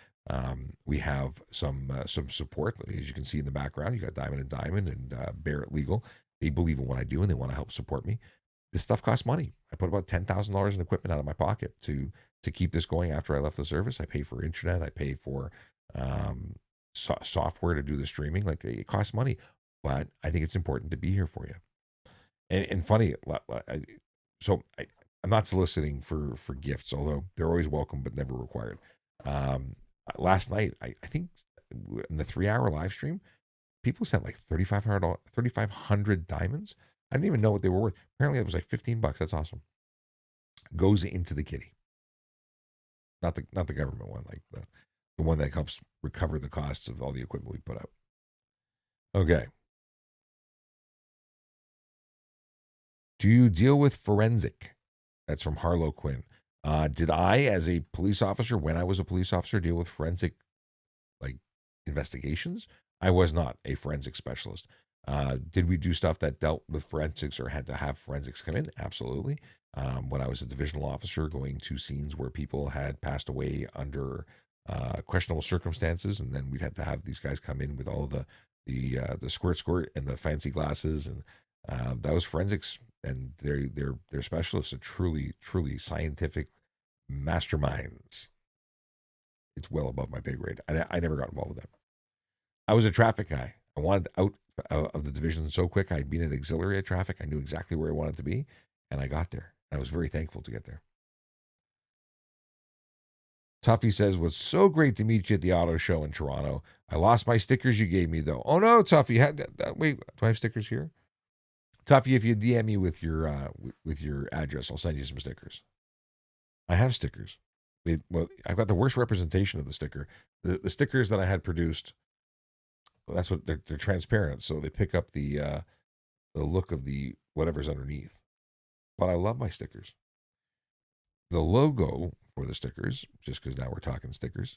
We have some support. As you can see in the background, you got Diamond and Barrett Legal. They believe in what I do and they want to help support me. This stuff costs money. I put about $10,000 in equipment out of my pocket to keep this going after I left the service. I pay for internet. I pay for software to do the streaming. Like it costs money, but I think it's important to be here for you. And funny, I'm not soliciting for gifts, although they're always welcome but never required. Um, Last night, I think in the 3 hour live stream, people sent like $3,500 diamonds. I didn't even know what they were worth. Apparently, it was like $15. That's awesome. Goes into the kitty, not the government one, like the one that helps recover the costs of all the equipment we put out. Okay. Do you deal with forensic? That's from Harlow Quinn. Did I, as a police officer, when I was a police officer, deal with forensic like investigations? I was not a forensic specialist. Did we do stuff that dealt with forensics or had to have forensics come in? Absolutely. When I was a divisional officer, going to scenes where people had passed away under questionable circumstances, and then we'd have to have these guys come in with all the squirt and the fancy glasses, and that was forensics. And they're specialists, are truly scientific masterminds. It's well above my pay grade. I never got involved with them. I was a traffic guy. I wanted out of the division so quick. I'd been an auxiliary at traffic. I knew exactly where I wanted to be, and I got there. I was very thankful to get there. Tuffy says, "Was so great to meet you at the auto show in Toronto. I lost my stickers you gave me, though." Oh, no, Tuffy. Wait, do I have stickers here? Tuffy, if you DM me with your address, I'll send you some stickers. I have stickers. I've got the worst representation of the sticker. The stickers that I had produced, that's what they're transparent, so they pick up the look of the whatever's underneath. But I love my stickers. The logo for the stickers, just because now we're talking stickers,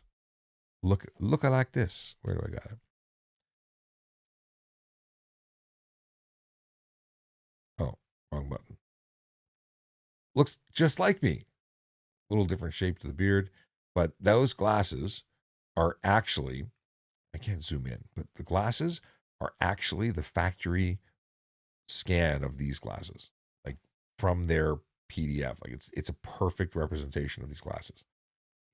look like this. Where do I got it? Oh, wrong button. Looks just like me. A little different shape to the beard, but those glasses are actually, I can't zoom in, but the glasses are actually the factory scan of these glasses, like from their PDF. Like it's a perfect representation of these glasses.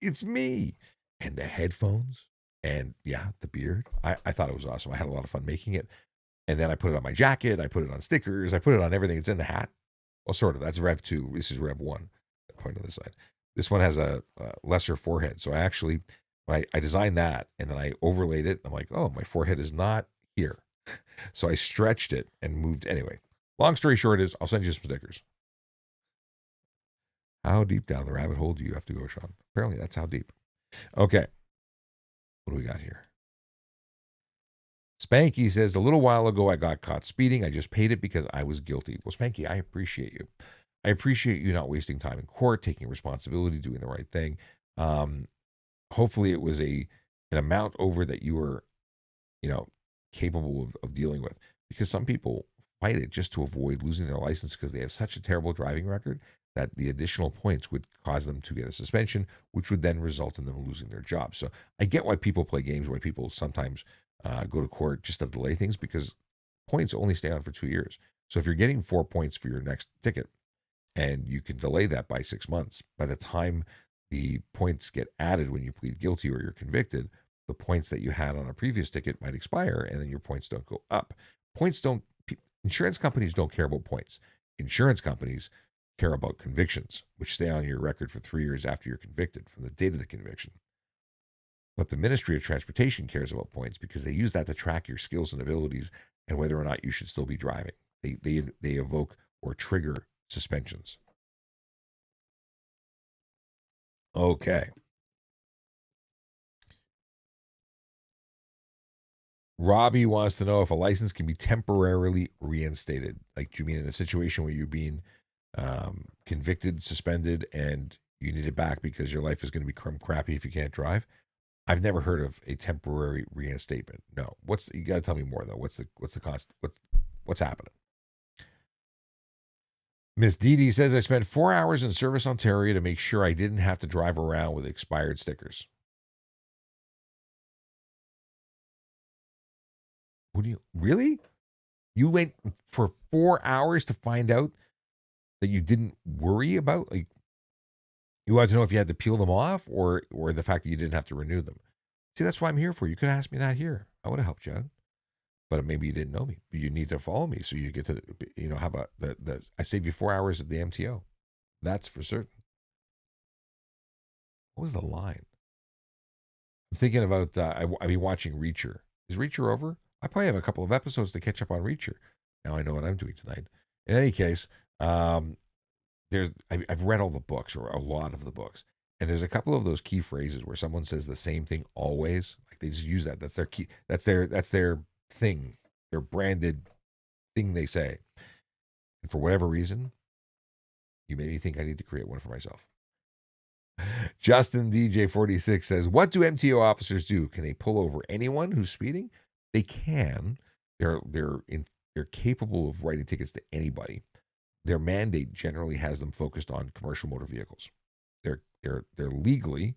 It's me. And the headphones and yeah, the beard. I thought it was awesome. I had a lot of fun making it. And then I put it on my jacket. I put it on stickers. I put it on everything. It's in the hat. Well, sort of. That's Rev 2. This is Rev 1. Point on this side. This one has a lesser forehead. So I actually, when I designed that and then I overlaid it, I'm like, oh, my forehead is not here. So I stretched it and moved. Anyway, long story short is I'll send you some stickers. How deep down the rabbit hole do you have to go, Sean? Apparently that's how deep. Okay. What do we got here? Spanky says, a little while ago I got caught speeding. I just paid it because I was guilty. Well, Spanky, I appreciate you. I appreciate you not wasting time in court, taking responsibility, doing the right thing. Hopefully it was an amount over that you were, capable of dealing with. Because some people fight it just to avoid losing their license because they have such a terrible driving record that the additional points would cause them to get a suspension, which would then result in them losing their job. So I get why people play games, why people sometimes go to court just to delay things, because points only stay on for 2 years. So if you're getting 4 points for your next ticket and you can delay that by 6 months, by the time the points get added when you plead guilty or you're convicted, the points that you had on a previous ticket might expire and then your points don't go up. Insurance companies don't care about points. Insurance companies care about convictions, which stay on your record for 3 years after you're convicted from the date of the conviction. But the Ministry of Transportation cares about points because they use that to track your skills and abilities and whether or not you should still be driving. They evoke or trigger suspensions. Okay. Robbie wants to know if a license can be temporarily reinstated. Like, do you mean in a situation where you're being convicted, suspended, and you need it back because your life is going to become crappy if you can't drive? I've never heard of a temporary reinstatement. No. You got to tell me more though. What's the cost? What's happening? Miss Dee says I spent 4 hours in Service Ontario to make sure I didn't have to drive around with expired stickers. Really? You went for 4 hours to find out that you didn't worry about? Like, you wanted to know if you had to peel them off or the fact that you didn't have to renew them? See, that's what I'm here for. You could ask me that here. I would have helped you out. But maybe you didn't know me. But you need to follow me so you get to, have I save you 4 hours at the MTO. That's for certain. What was the line? I'm thinking about, I've been watching Reacher. Is Reacher over? I probably have a couple of episodes to catch up on Reacher. Now I know what I'm doing tonight. In any case, I've read all the books, or a lot of the books, and there's a couple of those key phrases where someone says the same thing always. Like they just use that. That's their key. That's their thing. Their branded thing they say. And for whatever reason, you made me think I need to create one for myself. Justin DJ46 says, "What do MTO officers do? Can they pull over anyone who's speeding?" They can. They're capable of writing tickets to anybody. Their mandate generally has them focused on commercial motor vehicles. They're legally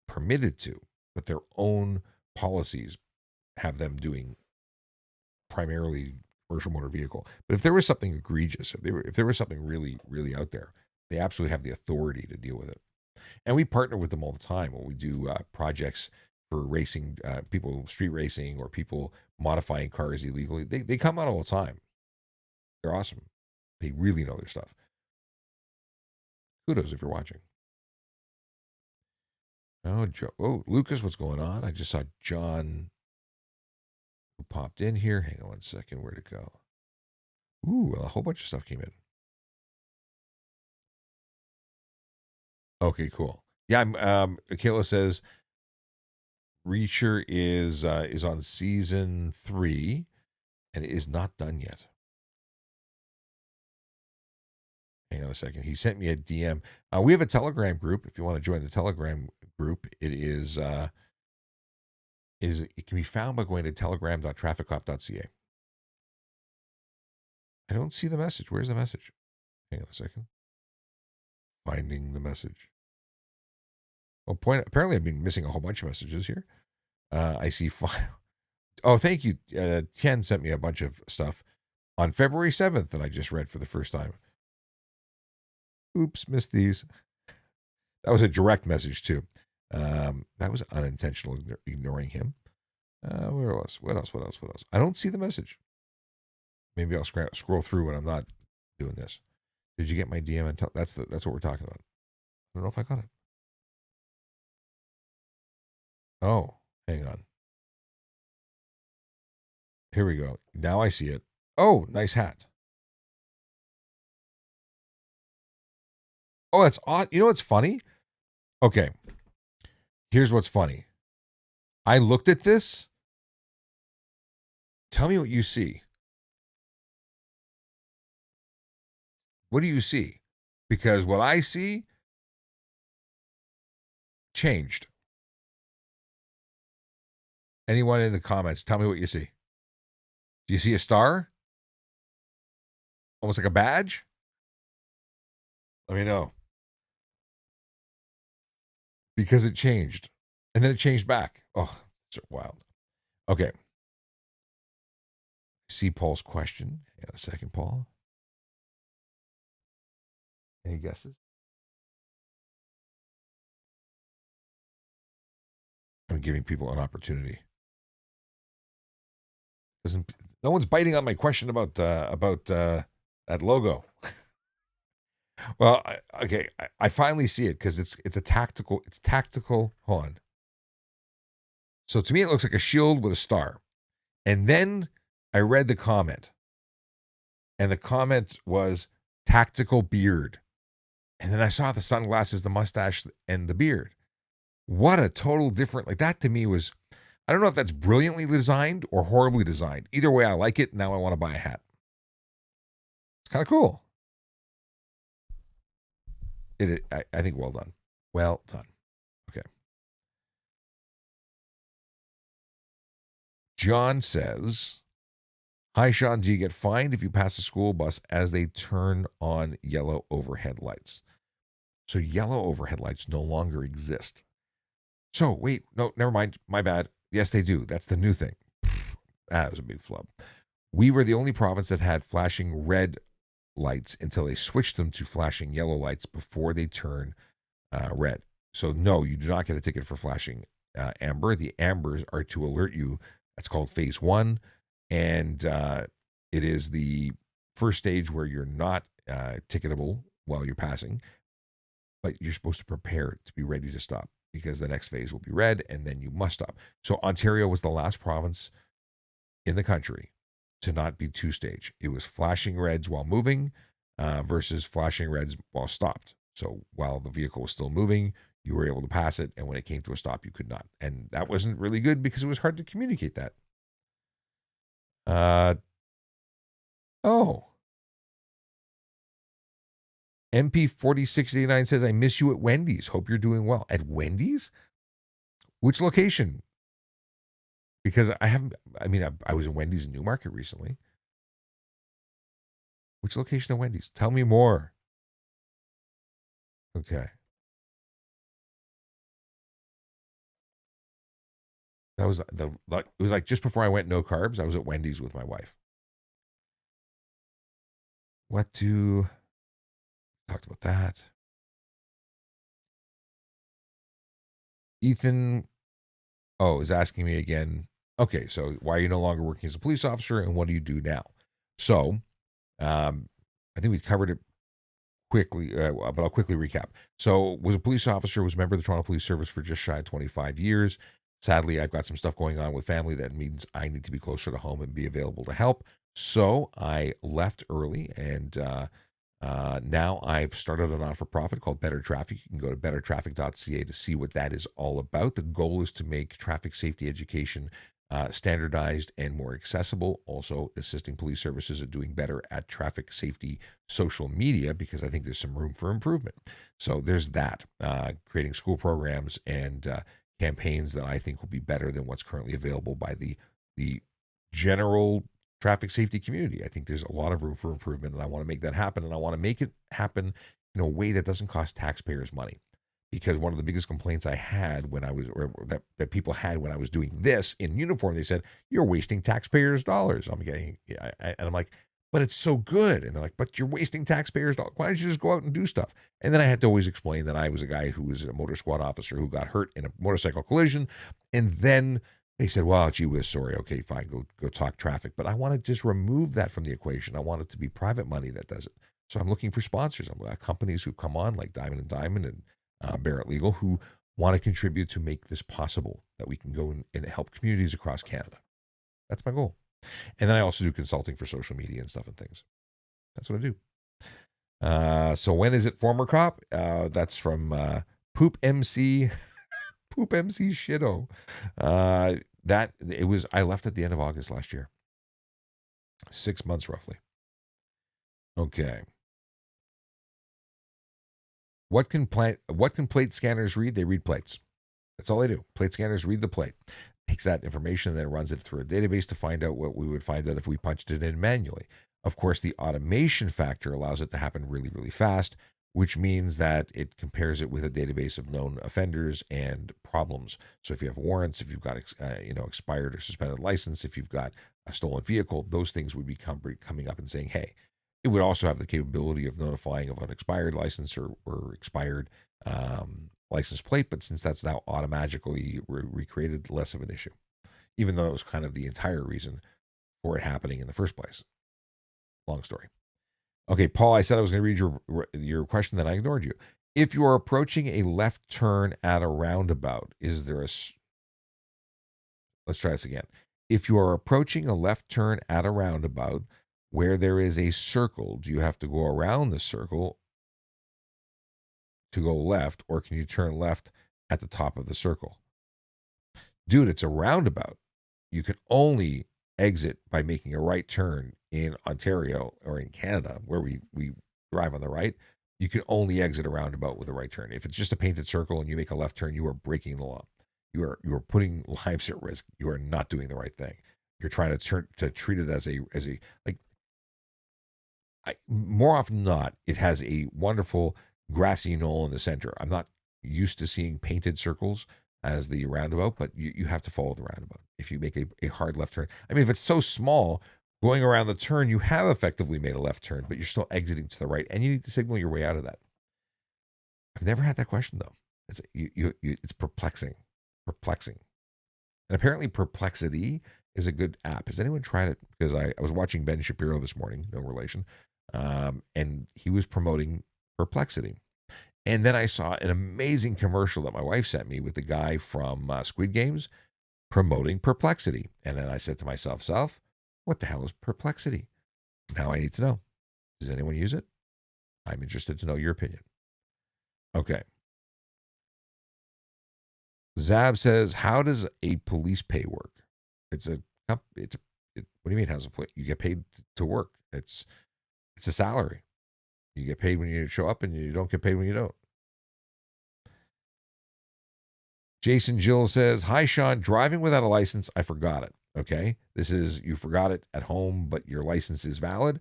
permitted to, but their own policies have them doing primarily commercial motor vehicle. But if there was something egregious, if there was something really, really out there, they absolutely have the authority to deal with it. And we partner with them all the time when we do projects for racing, people street racing, or people modifying cars illegally. They come out all the time. They're awesome. They really know their stuff. Kudos if you're watching. Oh, Lucas, what's going on? I just saw John who popped in here. Hang on one second. Where'd it go? Ooh, a whole bunch of stuff came in. Okay, cool. Yeah, Kayla says Reacher is on season 3 and it is not done yet. Hang on a second. He sent me a DM. We have a Telegram group. If you want to join the Telegram group, it can be found by going to telegram.trafficcop.ca. I don't see the message. Where's the message? Hang on a second. Finding the message. Oh, apparently I've been missing a whole bunch of messages here. I see file. Oh, thank you. Ken sent me a bunch of stuff on February 7th that I just read for the first time. Oops, missed these. That was a direct message too. That was unintentional ignoring him. Where else? What else? I don't see the message. Maybe I'll scroll through when I'm not doing this. Did you get my DM? And that's what we're talking about. I don't know if I got it. Oh, hang on. Here we go. Now I see it. Oh, nice hat. Oh, that's odd. You know what's funny? Okay. Here's what's funny. I looked at this. Tell me what you see. What do you see? Because what I see changed. Anyone in the comments, tell me what you see. Do you see a star? Almost like a badge? Let me know. Because it changed. And then it changed back. Oh, it's wild. Okay. See Paul's question. Hang on a second, Paul. Any guesses? I'm giving people an opportunity. No one's biting on my question about that logo. Well, I finally see it because it's tactical. Hold on. So to me, it looks like a shield with a star. And then I read the comment. And the comment was tactical beard. And then I saw the sunglasses, the mustache, and the beard. What a total different, like that to me was, I don't know if that's brilliantly designed or horribly designed. Either way, I like it. Now I want to buy a hat. It's kind of cool. I think well done. Well done. Okay. John says, "Hi, Sean. Do you get fined if you pass a school bus as they turn on yellow overhead lights?" So yellow overhead lights no longer exist. So wait, no, never mind. My bad. Yes, they do. That's the new thing. That was a big flub. We were the only province that had flashing red lights until they switched them to flashing yellow lights before they turn red. So no, you do not get a ticket for flashing amber. The ambers are to alert you. That's called phase one. And it is the first stage where you're not ticketable while you're passing, but you're supposed to prepare to be ready to stop because the next phase will be red and then you must stop. So Ontario was the last province in the country to not be two-stage. It was flashing reds while moving versus flashing reds while stopped. So while the vehicle was still moving, you were able to pass it, and when it came to a stop, you could not. And that wasn't really good because it was hard to communicate that. MP 4689 says, I miss you at Wendy's. Hope you're doing well. At Wendy's? Which location? Because I was in Wendy's in Newmarket recently. Which location of Wendy's? Tell me more. Okay. That was it was like just before I went no carbs, I was at Wendy's with my wife. Talked about that. Ethan is asking me again. Okay, so why are you no longer working as a police officer and what do you do now? So, I think we covered it quickly, but I'll quickly recap. So, was a police officer, was a member of the Toronto Police Service for just shy of 25 years. Sadly, I've got some stuff going on with family that means I need to be closer to home and be available to help. So I left early, and now I've started a not-for-profit called Better Traffic. You can go to bettertraffic.ca to see what that is all about. The goal is to make traffic safety education standardized and more accessible. Also assisting police services at doing better at traffic safety social media, because I think there's some room for improvement. So there's that, creating school programs and campaigns that I think will be better than what's currently available by the general traffic safety community. I think there's a lot of room for improvement, and I want to make that happen, and I want to make it happen in a way that doesn't cost taxpayers money. Because one of the biggest complaints I had when I was, or that people had when I was doing this in uniform, they said, you're wasting taxpayers' dollars. And I'm like, but it's so good. And they're like, but you're wasting taxpayers' dollars. Why don't you just go out and do stuff? And then I had to always explain that I was a guy who was a motor squad officer who got hurt in a motorcycle collision. And then they said, well, gee whiz, sorry. Okay, fine. Go talk traffic. But I want to just remove that from the equation. I want it to be private money that does it. So I'm looking for sponsors. I've got companies who come on like Diamond and Diamond and Barrett Legal, who want to contribute to make this possible, that we can go and help communities across Canada. That's my goal. And then I also do consulting for social media and stuff and things. That's what I do. So when is it, former cop? That's from Poop MC Shitto. I left at the end of August last year. 6 months roughly. Okay. What can plate scanners read? They read plates. That's all they do. Plate scanners read the plate. Takes that information and then runs it through a database to find out what we would find out if we punched it in manually. Of course, the automation factor allows it to happen really, really fast, which means that it compares it with a database of known offenders and problems. So if you have warrants, if you've got expired or suspended license, if you've got a stolen vehicle, those things would be coming up and saying, hey. It would also have the capability of notifying of an expired license or expired license plate, but since that's now automatically recreated, less of an issue, even though it was kind of the entire reason for it happening in the first place. Long story. Okay, Paul, I said I was going to read your question, then I ignored you. If you are approaching a left turn at a roundabout, let's try this again. If you are approaching a left turn at a roundabout, where there is a circle, do you have to go around the circle to go left, or can you turn left at the top of the circle? Dude, it's a roundabout. You can only exit by making a right turn in Ontario or in Canada, where we drive on the right. You can only exit a roundabout with a right turn. If it's just a painted circle and you make a left turn, you are breaking the law. You are putting lives at risk. You are not doing the right thing. You're trying to treat it as a more often than not, it has a wonderful grassy knoll in the center. I'm not used to seeing painted circles as the roundabout, but you have to follow the roundabout. If you make a hard left turn, I mean, if it's so small, going around the turn, you have effectively made a left turn, but you're still exiting to the right, and you need to signal your way out of that. I've never had that question though. It's perplexing. Perplexing. And apparently Perplexity is a good app. Has anyone tried it? Because I was watching Ben Shapiro this morning, no relation, and he was promoting Perplexity. And then I saw an amazing commercial that my wife sent me with the guy from Squid Games promoting Perplexity. And then I said to myself, what the hell is Perplexity? Now I need to know. Does anyone use it? I'm interested to know your opinion. Okay. Zab says, how does a police pay work? What do you mean? You get paid to work? It's a salary. You get paid when you show up, and you don't get paid when you don't. Jason Jill says, hi, Sean. Driving without a license, I forgot it. Okay. This is, you forgot it at home, but your license is valid.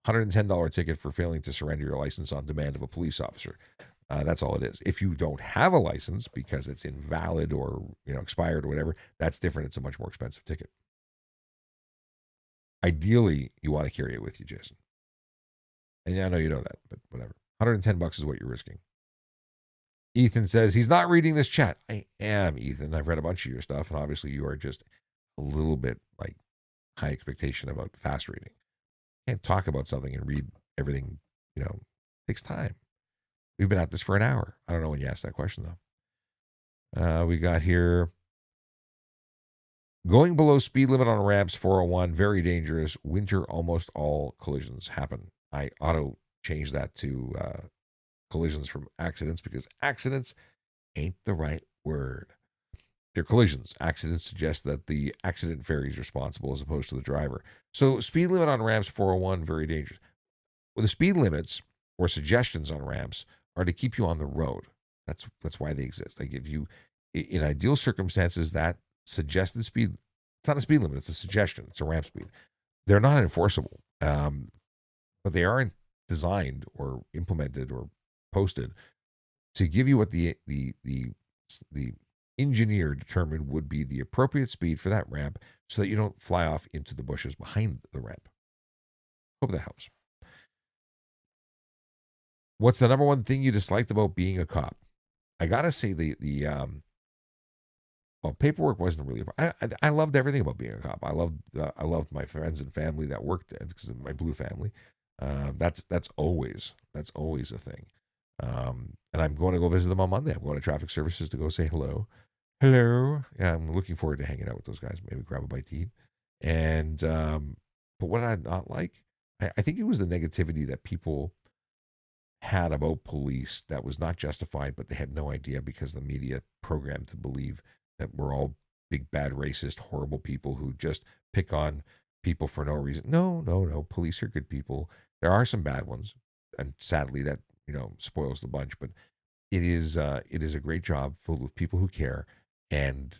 $110 ticket for failing to surrender your license on demand of a police officer. That's all it is. If you don't have a license because it's invalid or expired or whatever, that's different. It's a much more expensive ticket. Ideally, you want to carry it with you, Jason. And I know you know that, but whatever. $110 is what you're risking. Ethan says he's not reading this chat. I am, Ethan. I've read a bunch of your stuff, and obviously you are just a little bit like high expectation about fast reading. Can't talk about something and read everything. Takes time. We've been at this for an hour. I don't know when you asked that question, though. We got here. Going below speed limit on ramps, 401, very dangerous. Winter, almost all collisions happen. I auto change that to collisions from accidents because accidents ain't the right word. They're collisions. Accidents suggest that the accident ferry is responsible as opposed to the driver. So speed limit on ramps, 401, very dangerous. Well, the speed limits or suggestions on ramps are to keep you on the road. That's why they exist. They give you, in ideal circumstances, that suggested speed. It's not a speed limit. It's a suggestion. It's a ramp speed. They're not enforceable, but they aren't designed or implemented or posted to give you what the engineer determined would be the appropriate speed for that ramp so that you don't fly off into the bushes behind the ramp. Hope that helps. What's the number one thing you disliked about being a cop? I gotta say paperwork wasn't really. I loved everything about being a cop. I loved my friends and family that worked there because of my blue family. That's always a thing. And I'm going to go visit them on Monday. I'm going to traffic services to go say hello. Hello. Yeah, I'm looking forward to hanging out with those guys. Maybe grab a bite to eat. And but what did I not like? I think it was the negativity that people had about police that was not justified, but they had no idea because the media programmed to believe that we're all big, bad, racist, horrible people who just pick on people for no reason. No. Police are good people. There are some bad ones, and sadly, that spoils the bunch. But it is a great job filled with people who care, and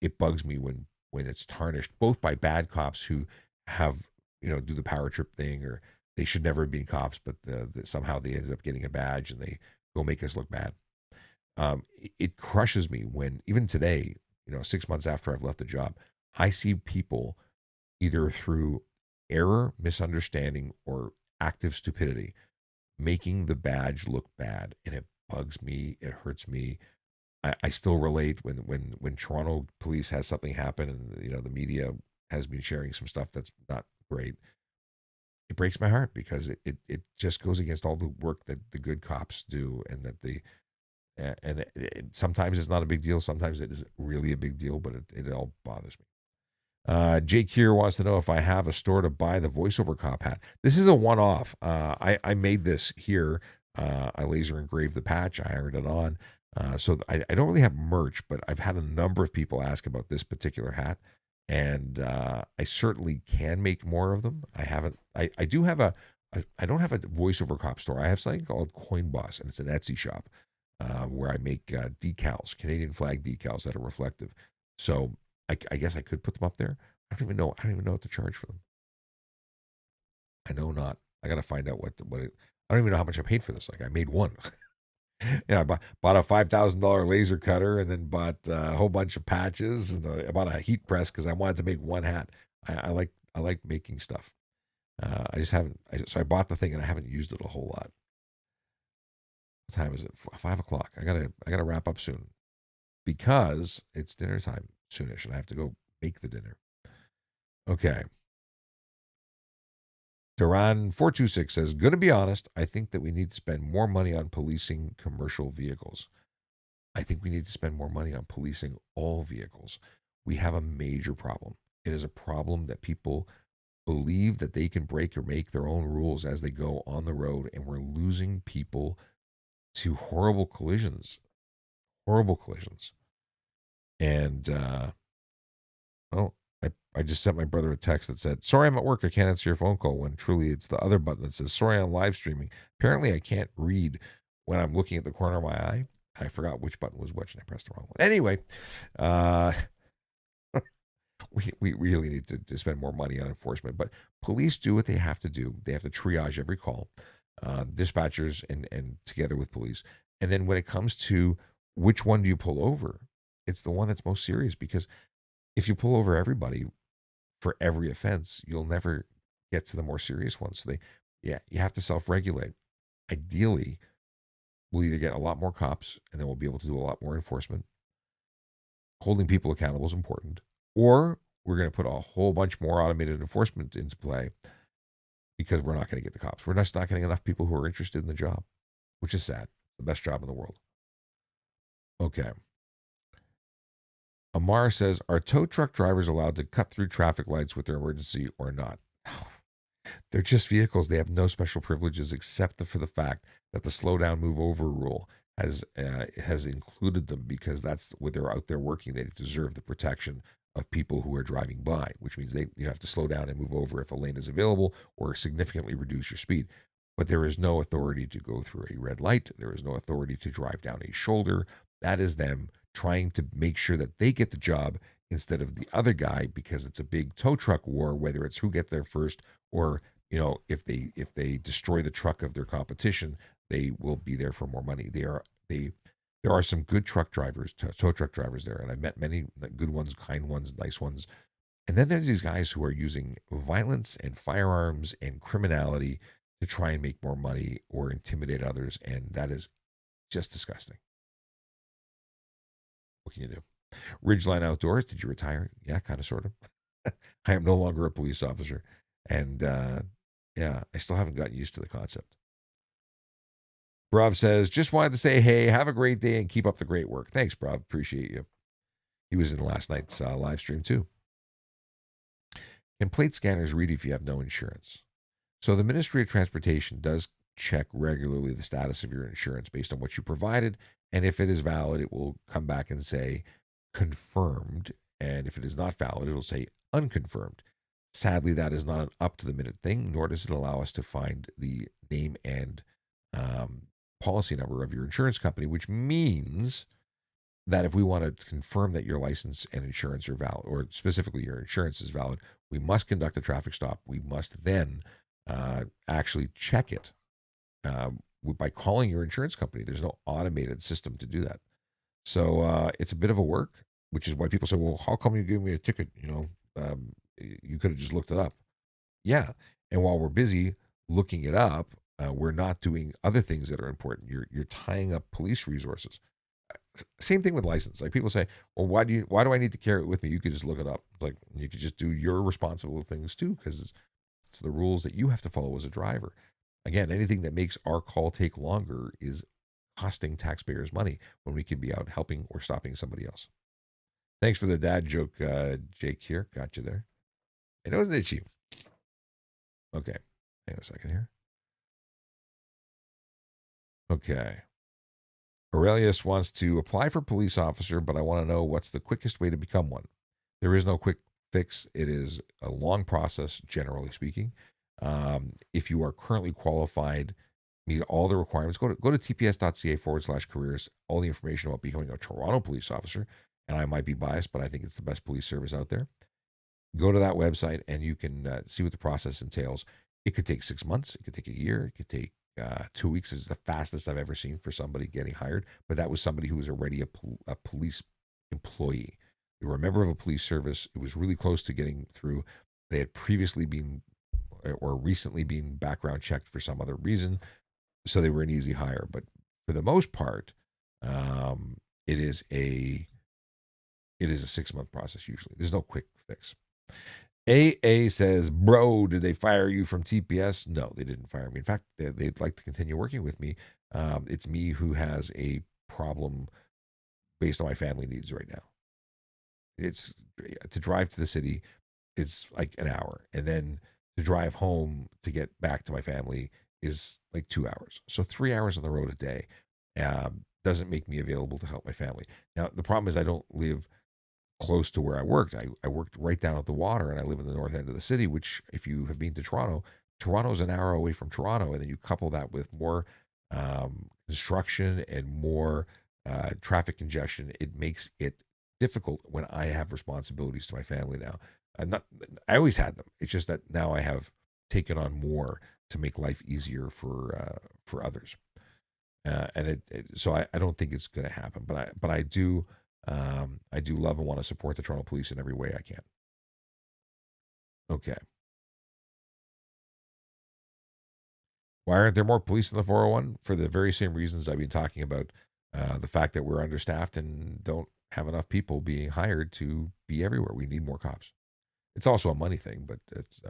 it bugs me when it's tarnished both by bad cops who have do the power trip thing, or they should never have been cops, but somehow they ended up getting a badge and they go make us look bad. It crushes me when even today, 6 months after I've left the job, I see people either through error, misunderstanding, or active stupidity making the badge look bad, and it bugs me. It hurts me. I still relate when Toronto police has something happen, and the media has been sharing some stuff that's not great. It breaks my heart because it just goes against all the work that the good cops do, and that sometimes it's not a big deal. Sometimes it is really a big deal, but it all bothers me. Jake here wants to know if I have a store to buy the voiceover cop hat. This is a one-off. I made this here. I laser engraved the patch. I ironed it on. So I don't really have merch, but I've had a number of people ask about this particular hat, and I certainly can make more of them. I do have I don't have a voiceover cop store. I have something called Coin Boss, and it's an Etsy shop where I make decals, Canadian flag decals that are reflective. So I guess I could put them up there. I don't even know what to charge for them. I know not. I got to find out I don't even know how much I paid for this. Like, I made one. I bought a $5,000 laser cutter, and then bought a whole bunch of patches, and I bought a heat press because I wanted to make one hat. I like making stuff. I just haven't. So I bought the thing, and I haven't used it a whole lot. What time is it? 5 o'clock. I gotta wrap up soon. because it's dinner time soonish and I have to go make the dinner. Okay. Duran426 says, going to be honest, I think that we need to spend more money on policing commercial vehicles. I think we need to spend more money on policing all vehicles. We have a major problem. It is a problem that people believe that they can break or make their own rules as they go on the road, and we're losing people to horrible collisions. And, I just sent my brother a text that said, sorry, I'm at work. I can't answer your phone call, when truly it's the other button that says, sorry, I'm live streaming. Apparently, I can't read when I'm looking at the corner of my eye. I forgot which button was which, and I pressed the wrong one. Anyway, we really need to spend more money on enforcement. But police do what they have to do. They have to triage every call, dispatchers and together with police. And then when it comes to which one do you pull over, it's the one that's most serious, because if you pull over everybody for every offense, you'll never get to the more serious ones. So you have to self-regulate. Ideally, we'll either get a lot more cops, and then we'll be able to do a lot more enforcement. Holding people accountable is important. Or we're going to put a whole bunch more automated enforcement into play, because we're not going to get the cops. We're just not getting enough people who are interested in the job, which is sad. The best job in the world. Okay. Amar says, are tow truck drivers allowed to cut through traffic lights with their emergency or not? They're just vehicles. They have no special privileges except for the fact that the slow down, move over rule has included them, because that's what they're out there working. They deserve the protection of people who are driving by, which means you have to slow down and move over if a lane is available, or significantly reduce your speed. But there is no authority to go through a red light. There is no authority to drive down a shoulder. That is them trying to make sure that they get the job instead of the other guy, because it's a big tow truck war, whether it's who gets there first, or if they destroy the truck of their competition, they will be there for more money. There are some good truck drivers, tow truck drivers there, and I've met many good ones, kind ones, nice ones. And then there's these guys who are using violence and firearms and criminality to try and make more money or intimidate others, and that is just disgusting. What can you do? Ridgeline Outdoors, did you retire? Yeah, kind of, sort of. I am no longer a police officer. And I still haven't gotten used to the concept. Brav says, just wanted to say, hey, have a great day and keep up the great work. Thanks, Brav. Appreciate you. He was in last night's live stream too. Can plate scanners read if you have no insurance? So the Ministry of Transportation does check regularly the status of your insurance based on what you provided. And if it is valid, it will come back and say confirmed. And if it is not valid, it'll say unconfirmed. Sadly, that is not an up-to-the-minute thing, nor does it allow us to find the name and policy number of your insurance company, which means that if we want to confirm that your license and insurance are valid, or specifically your insurance is valid, we must conduct a traffic stop. We must then actually check it by calling your insurance company. There's no automated system to do that. So it's a bit of a work, which is why people say, well, how come you gave me a ticket? You could have just looked it up. Yeah. And while we're busy looking it up, we're not doing other things that are important. You're tying up police resources. Same thing with license. Like people say, well, why do I need to carry it with me? You could just look it up. Like you could just do your responsible things too, because it's the rules that you have to follow as a driver. Again, anything that makes our call take longer is costing taxpayers money when we could be out helping or stopping somebody else. Thanks for the dad joke, Jake here. Got you there. It wasn't itchy. Okay. Hang on a second here. Okay. Aurelius wants to apply for police officer, but I want to know what's the quickest way to become one. There is no quick fix. It is a long process, generally speaking. If you are currently qualified, meet all the requirements, go to tps.ca/careers, all the information about becoming a Toronto police officer. And I might be biased, but I think it's the best police service out there. Go to that website and you can see what the process entails. It could take 6 months. It could take a year. It could take 2 weeks. Is the fastest I've ever seen for somebody getting hired. But that was somebody who was already a police employee. They were a member of a police service. It was really close to getting through. They had previously been or recently been background checked for some other reason. So they were an easy hire. But for the most part, it is a It is a 6-month process usually. There's no quick fix. AA says, bro, did they fire you from TPS? No, they didn't fire me. In fact, they'd like to continue working with me. It's me who has a problem based on my family needs right now. It's to drive to the city, it's like an hour. And then to drive home to get back to my family is like 2 hours. So 3 hours on the road a day doesn't make me available to help my family. Now, the problem is I don't live close to where I worked. I worked right down at the water, and I live in the north end of the city, which if you have been to Toronto, Toronto's an hour away from Toronto. And then you couple that with more construction and more traffic congestion. It makes it difficult when I have responsibilities to my family now. I always had them. It's just that now I have taken on more to make life easier for others. So I don't think it's going to happen, but I do love and want to support the Toronto Police in every way I can. Okay. Why aren't there more police in the 401? For the very same reasons I've been talking about, the fact that we're understaffed and don't have enough people being hired to be everywhere. We need more cops. It's also a money thing, but it's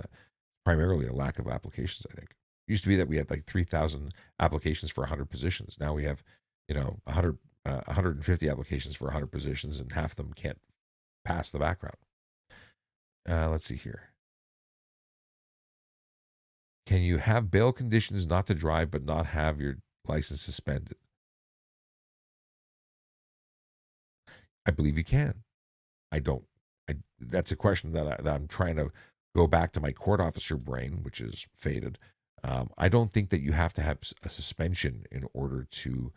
primarily a lack of applications, I think. It used to be that we had like 3,000 applications for 100 positions. Now we have, 150 applications for 100 positions, and half of them can't pass the background. Let's see here. Can you have bail conditions not to drive but not have your license suspended? I believe you can. I don't. That's a question that I'm trying to go back to my court officer brain, which is faded. I don't think that you have to have a suspension in order to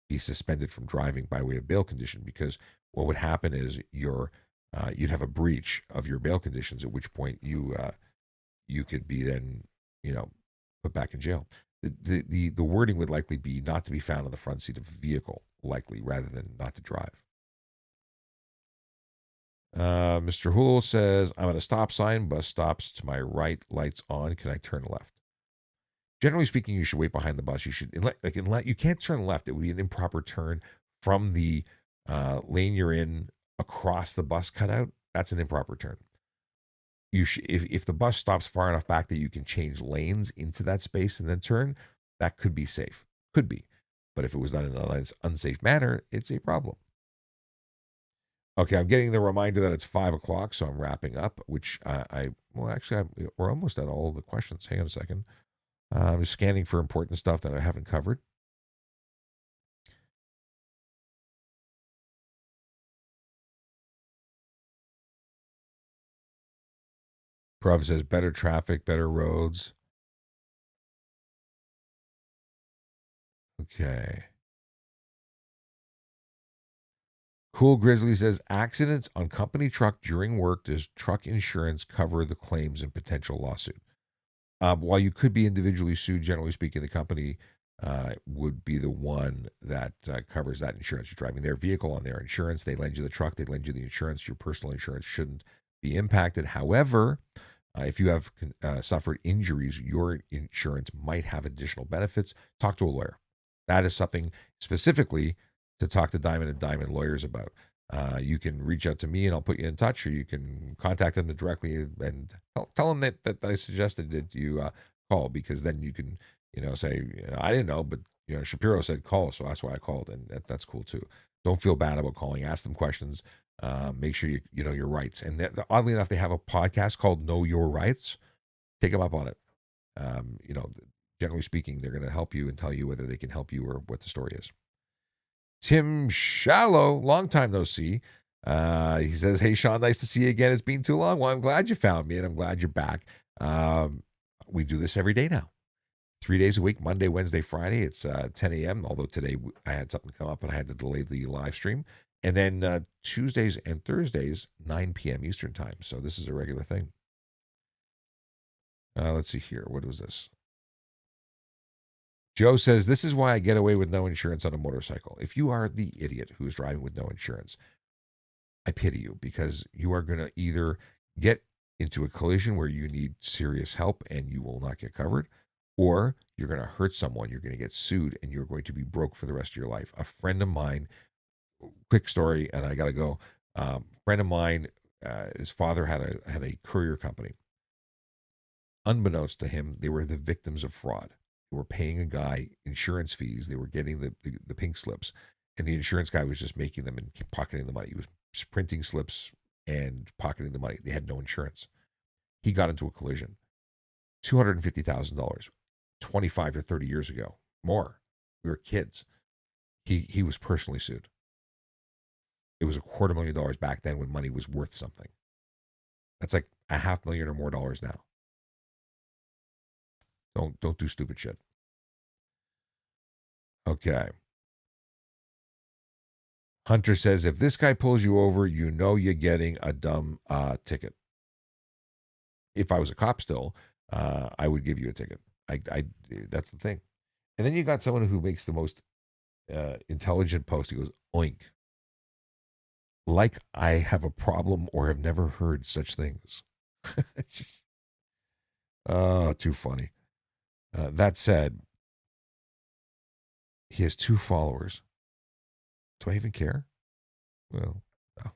be suspended from driving by way of bail condition, because what would happen is you'd have a breach of your bail conditions, at which point you could be then put back in jail. The wording would likely be not to be found on the front seat of a vehicle, likely, rather than not to drive. Mr. Hool says, I'm at a stop sign, bus stops to my right, lights on. Can I turn left? Generally speaking, you should wait behind the bus. You should, you can't turn left. It would be an improper turn from the lane you're in across the bus cutout. That's an improper turn. You should, if the bus stops far enough back that you can change lanes into that space and then turn, that could be safe. Could be. But if it was done in an unsafe manner, it's a problem. Okay, I'm getting the reminder that it's 5:00, so I'm wrapping up, which we're almost at all the questions. Hang on a second. I'm just scanning for important stuff that I haven't covered. Prov says better traffic, better roads. Okay. Cool Grizzly says accidents on company truck during work. Does truck insurance cover the claims and potential lawsuit? While you could be individually sued, generally speaking, the company would be the one that covers that insurance. You're driving their vehicle on their insurance. They lend you the truck. They lend you the insurance. Your personal insurance shouldn't be impacted. However, if you have suffered injuries, your insurance might have additional benefits. Talk to a lawyer. That is something specifically to talk to Diamond and Diamond lawyers about. You can reach out to me and I'll put you in touch, or you can contact them directly and tell them that I suggested that you call, because then you can, say, I didn't know, but, Shapiro said call, so that's why I called. And that's cool too. Don't feel bad about calling. Ask them questions. Make sure you know your rights. And oddly enough, they have a podcast called Know Your Rights. Take them up on it. Generally speaking, they're going to help you and tell you whether they can help you or what the story is. Tim Shallow, long time no see. He says, hey, Sean, nice to see you again. It's been too long. Well, I'm glad you found me, and I'm glad you're back. We do this every day now. 3 days a week, Monday, Wednesday, Friday. It's 10 a.m., although today I had something come up and I had to delay the live stream. And then Tuesdays and Thursdays, 9 p.m. Eastern time. So this is a regular thing. Let's see here. What was this? Joe says, this is why I get away with no insurance on a motorcycle. If you are the idiot who is driving with no insurance, I pity you, because you are going to either get into a collision where you need serious help and you will not get covered, or you're going to hurt someone, you're going to get sued, and you're going to be broke for the rest of your life. A friend of mine, quick story, and I got to go. Friend of mine, his father had a courier company. Unbeknownst to him, they were the victims of fraud. They were paying a guy insurance fees. They were getting the pink slips, and the insurance guy was just making them and pocketing the money. He was printing slips and pocketing the money. They had no insurance. He got into a collision. $250,000, 25 to 30 years ago. More. We were kids. He was personally sued. It was $250,000 back then when money was worth something. That's like $500,000 or more dollars now. Don't do stupid shit. Okay. Hunter says, if this guy pulls you over, you know you're getting a dumb ticket. If I was a cop still, I would give you a ticket. That's the thing. And then you got someone who makes the most intelligent post. He goes, oink. Like I have a problem or have never heard such things. Oh, too funny. That said, he has 2 followers. Do I even care? Well, no.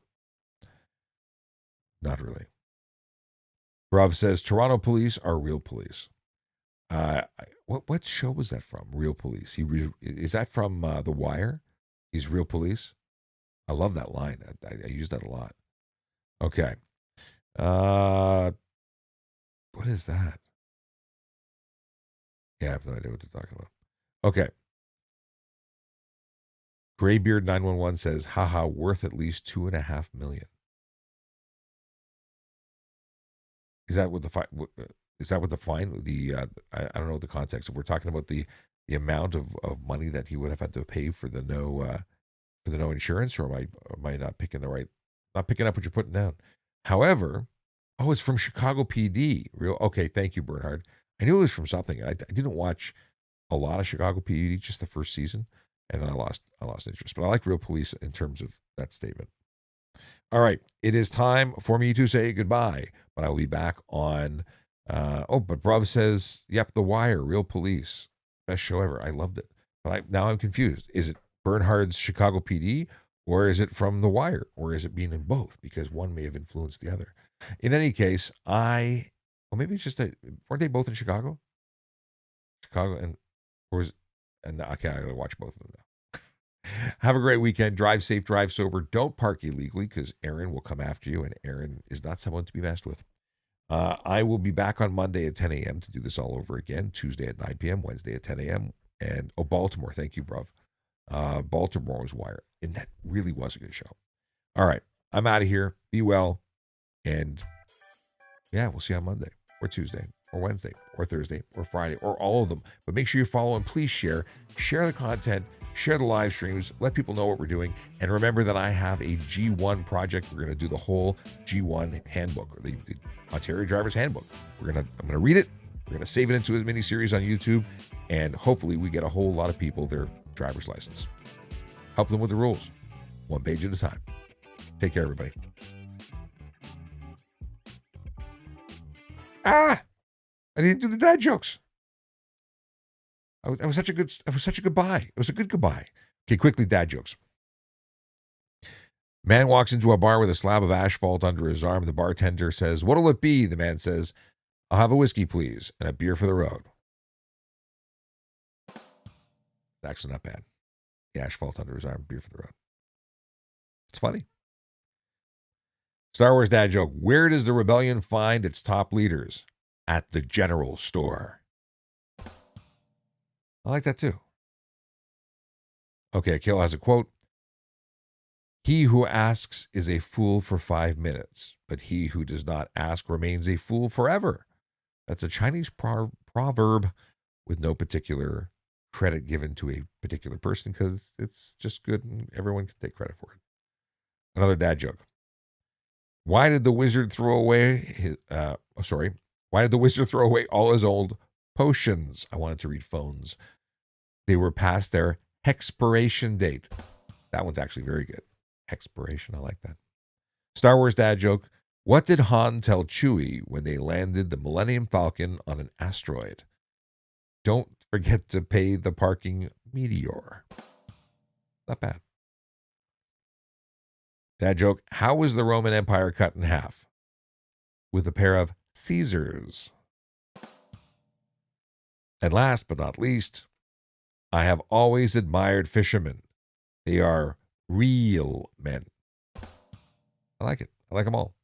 Not really. Rob says, Toronto police are real police. What show was that from? Real Police. Is that from The Wire? He's real police? I love that line. I use that a lot. Okay. What is that? Yeah, I have no idea what they're talking about. Okay. Graybeard 911 says, haha, worth at least $2.5 million. Is that what the fine? Is that what the fine? I don't know the context. If we're talking about the amount of money that he would have had to pay for the no insurance, or am I not picking not picking up what you're putting down? However, it's from Chicago PD. Okay, thank you, Bernhard. I knew it was from something. I didn't watch a lot of Chicago PD, just the first season, and then I lost interest. But I like Real Police in terms of that statement. All right, it is time for me to say goodbye, but I will be back on. But Rob says, "Yep, The Wire, Real Police, best show ever. I loved it." But now I'm confused. Is it Bernhard's Chicago PD, or is it from The Wire, or is it being in both? Because one may have influenced the other. In any case, maybe it's just weren't they both in Chicago? Okay, I gotta watch both of them now. Have a great weekend. Drive safe, drive sober. Don't park illegally because Aaron will come after you, and Aaron is not someone to be messed with. I will be back on Monday at 10 a.m. to do this all over again. Tuesday at 9 p.m., Wednesday at 10 a.m. And Baltimore. Thank you, bruv. Baltimore was Wire. And that really was a good show. All right. I'm out of here. Be well. And yeah, we'll see you on Monday or Tuesday or Wednesday or Thursday or Friday or all of them. But make sure you follow and please share the content, share the live streams, let people know what we're doing. And remember that I have a G1 project. We're going to do the whole G1 handbook, or the Ontario Driver's Handbook. I'm going to read it. We're going to save it into a mini series on YouTube. And hopefully we get a whole lot of people their driver's license. Help them with the rules. One page at a time. Take care, everybody. I didn't do the dad jokes. It was such a good buy. It was a good goodbye. Okay, quickly, dad jokes. Man walks into a bar with a slab of asphalt under his arm. The bartender says, "What'll it be?" The man says, "I'll have a whiskey, please, and a beer for the road." It's actually not bad. The asphalt under his arm, beer for the road. It's funny. Star Wars dad joke. Where does the rebellion find its top leaders? At the general store. I like that too. Okay, Akil has a quote. He who asks is a fool for 5 minutes, but he who does not ask remains a fool forever. That's a Chinese proverb with no particular credit given to a particular person because it's just good and everyone can take credit for it. Another dad joke. Why did the wizard throw away Why did the wizard throw away all his old potions? I wanted to read phones. They were past their expiration date. That one's actually very good. Expiration, I like that. Star Wars dad joke. What did Han tell Chewie when they landed the Millennium Falcon on an asteroid? Don't forget to pay the parking meteor. Not bad. Dad joke, how was the Roman Empire cut in half? With a pair of Caesars. And last but not least, I have always admired fishermen. They are real men. I like it. I like them all.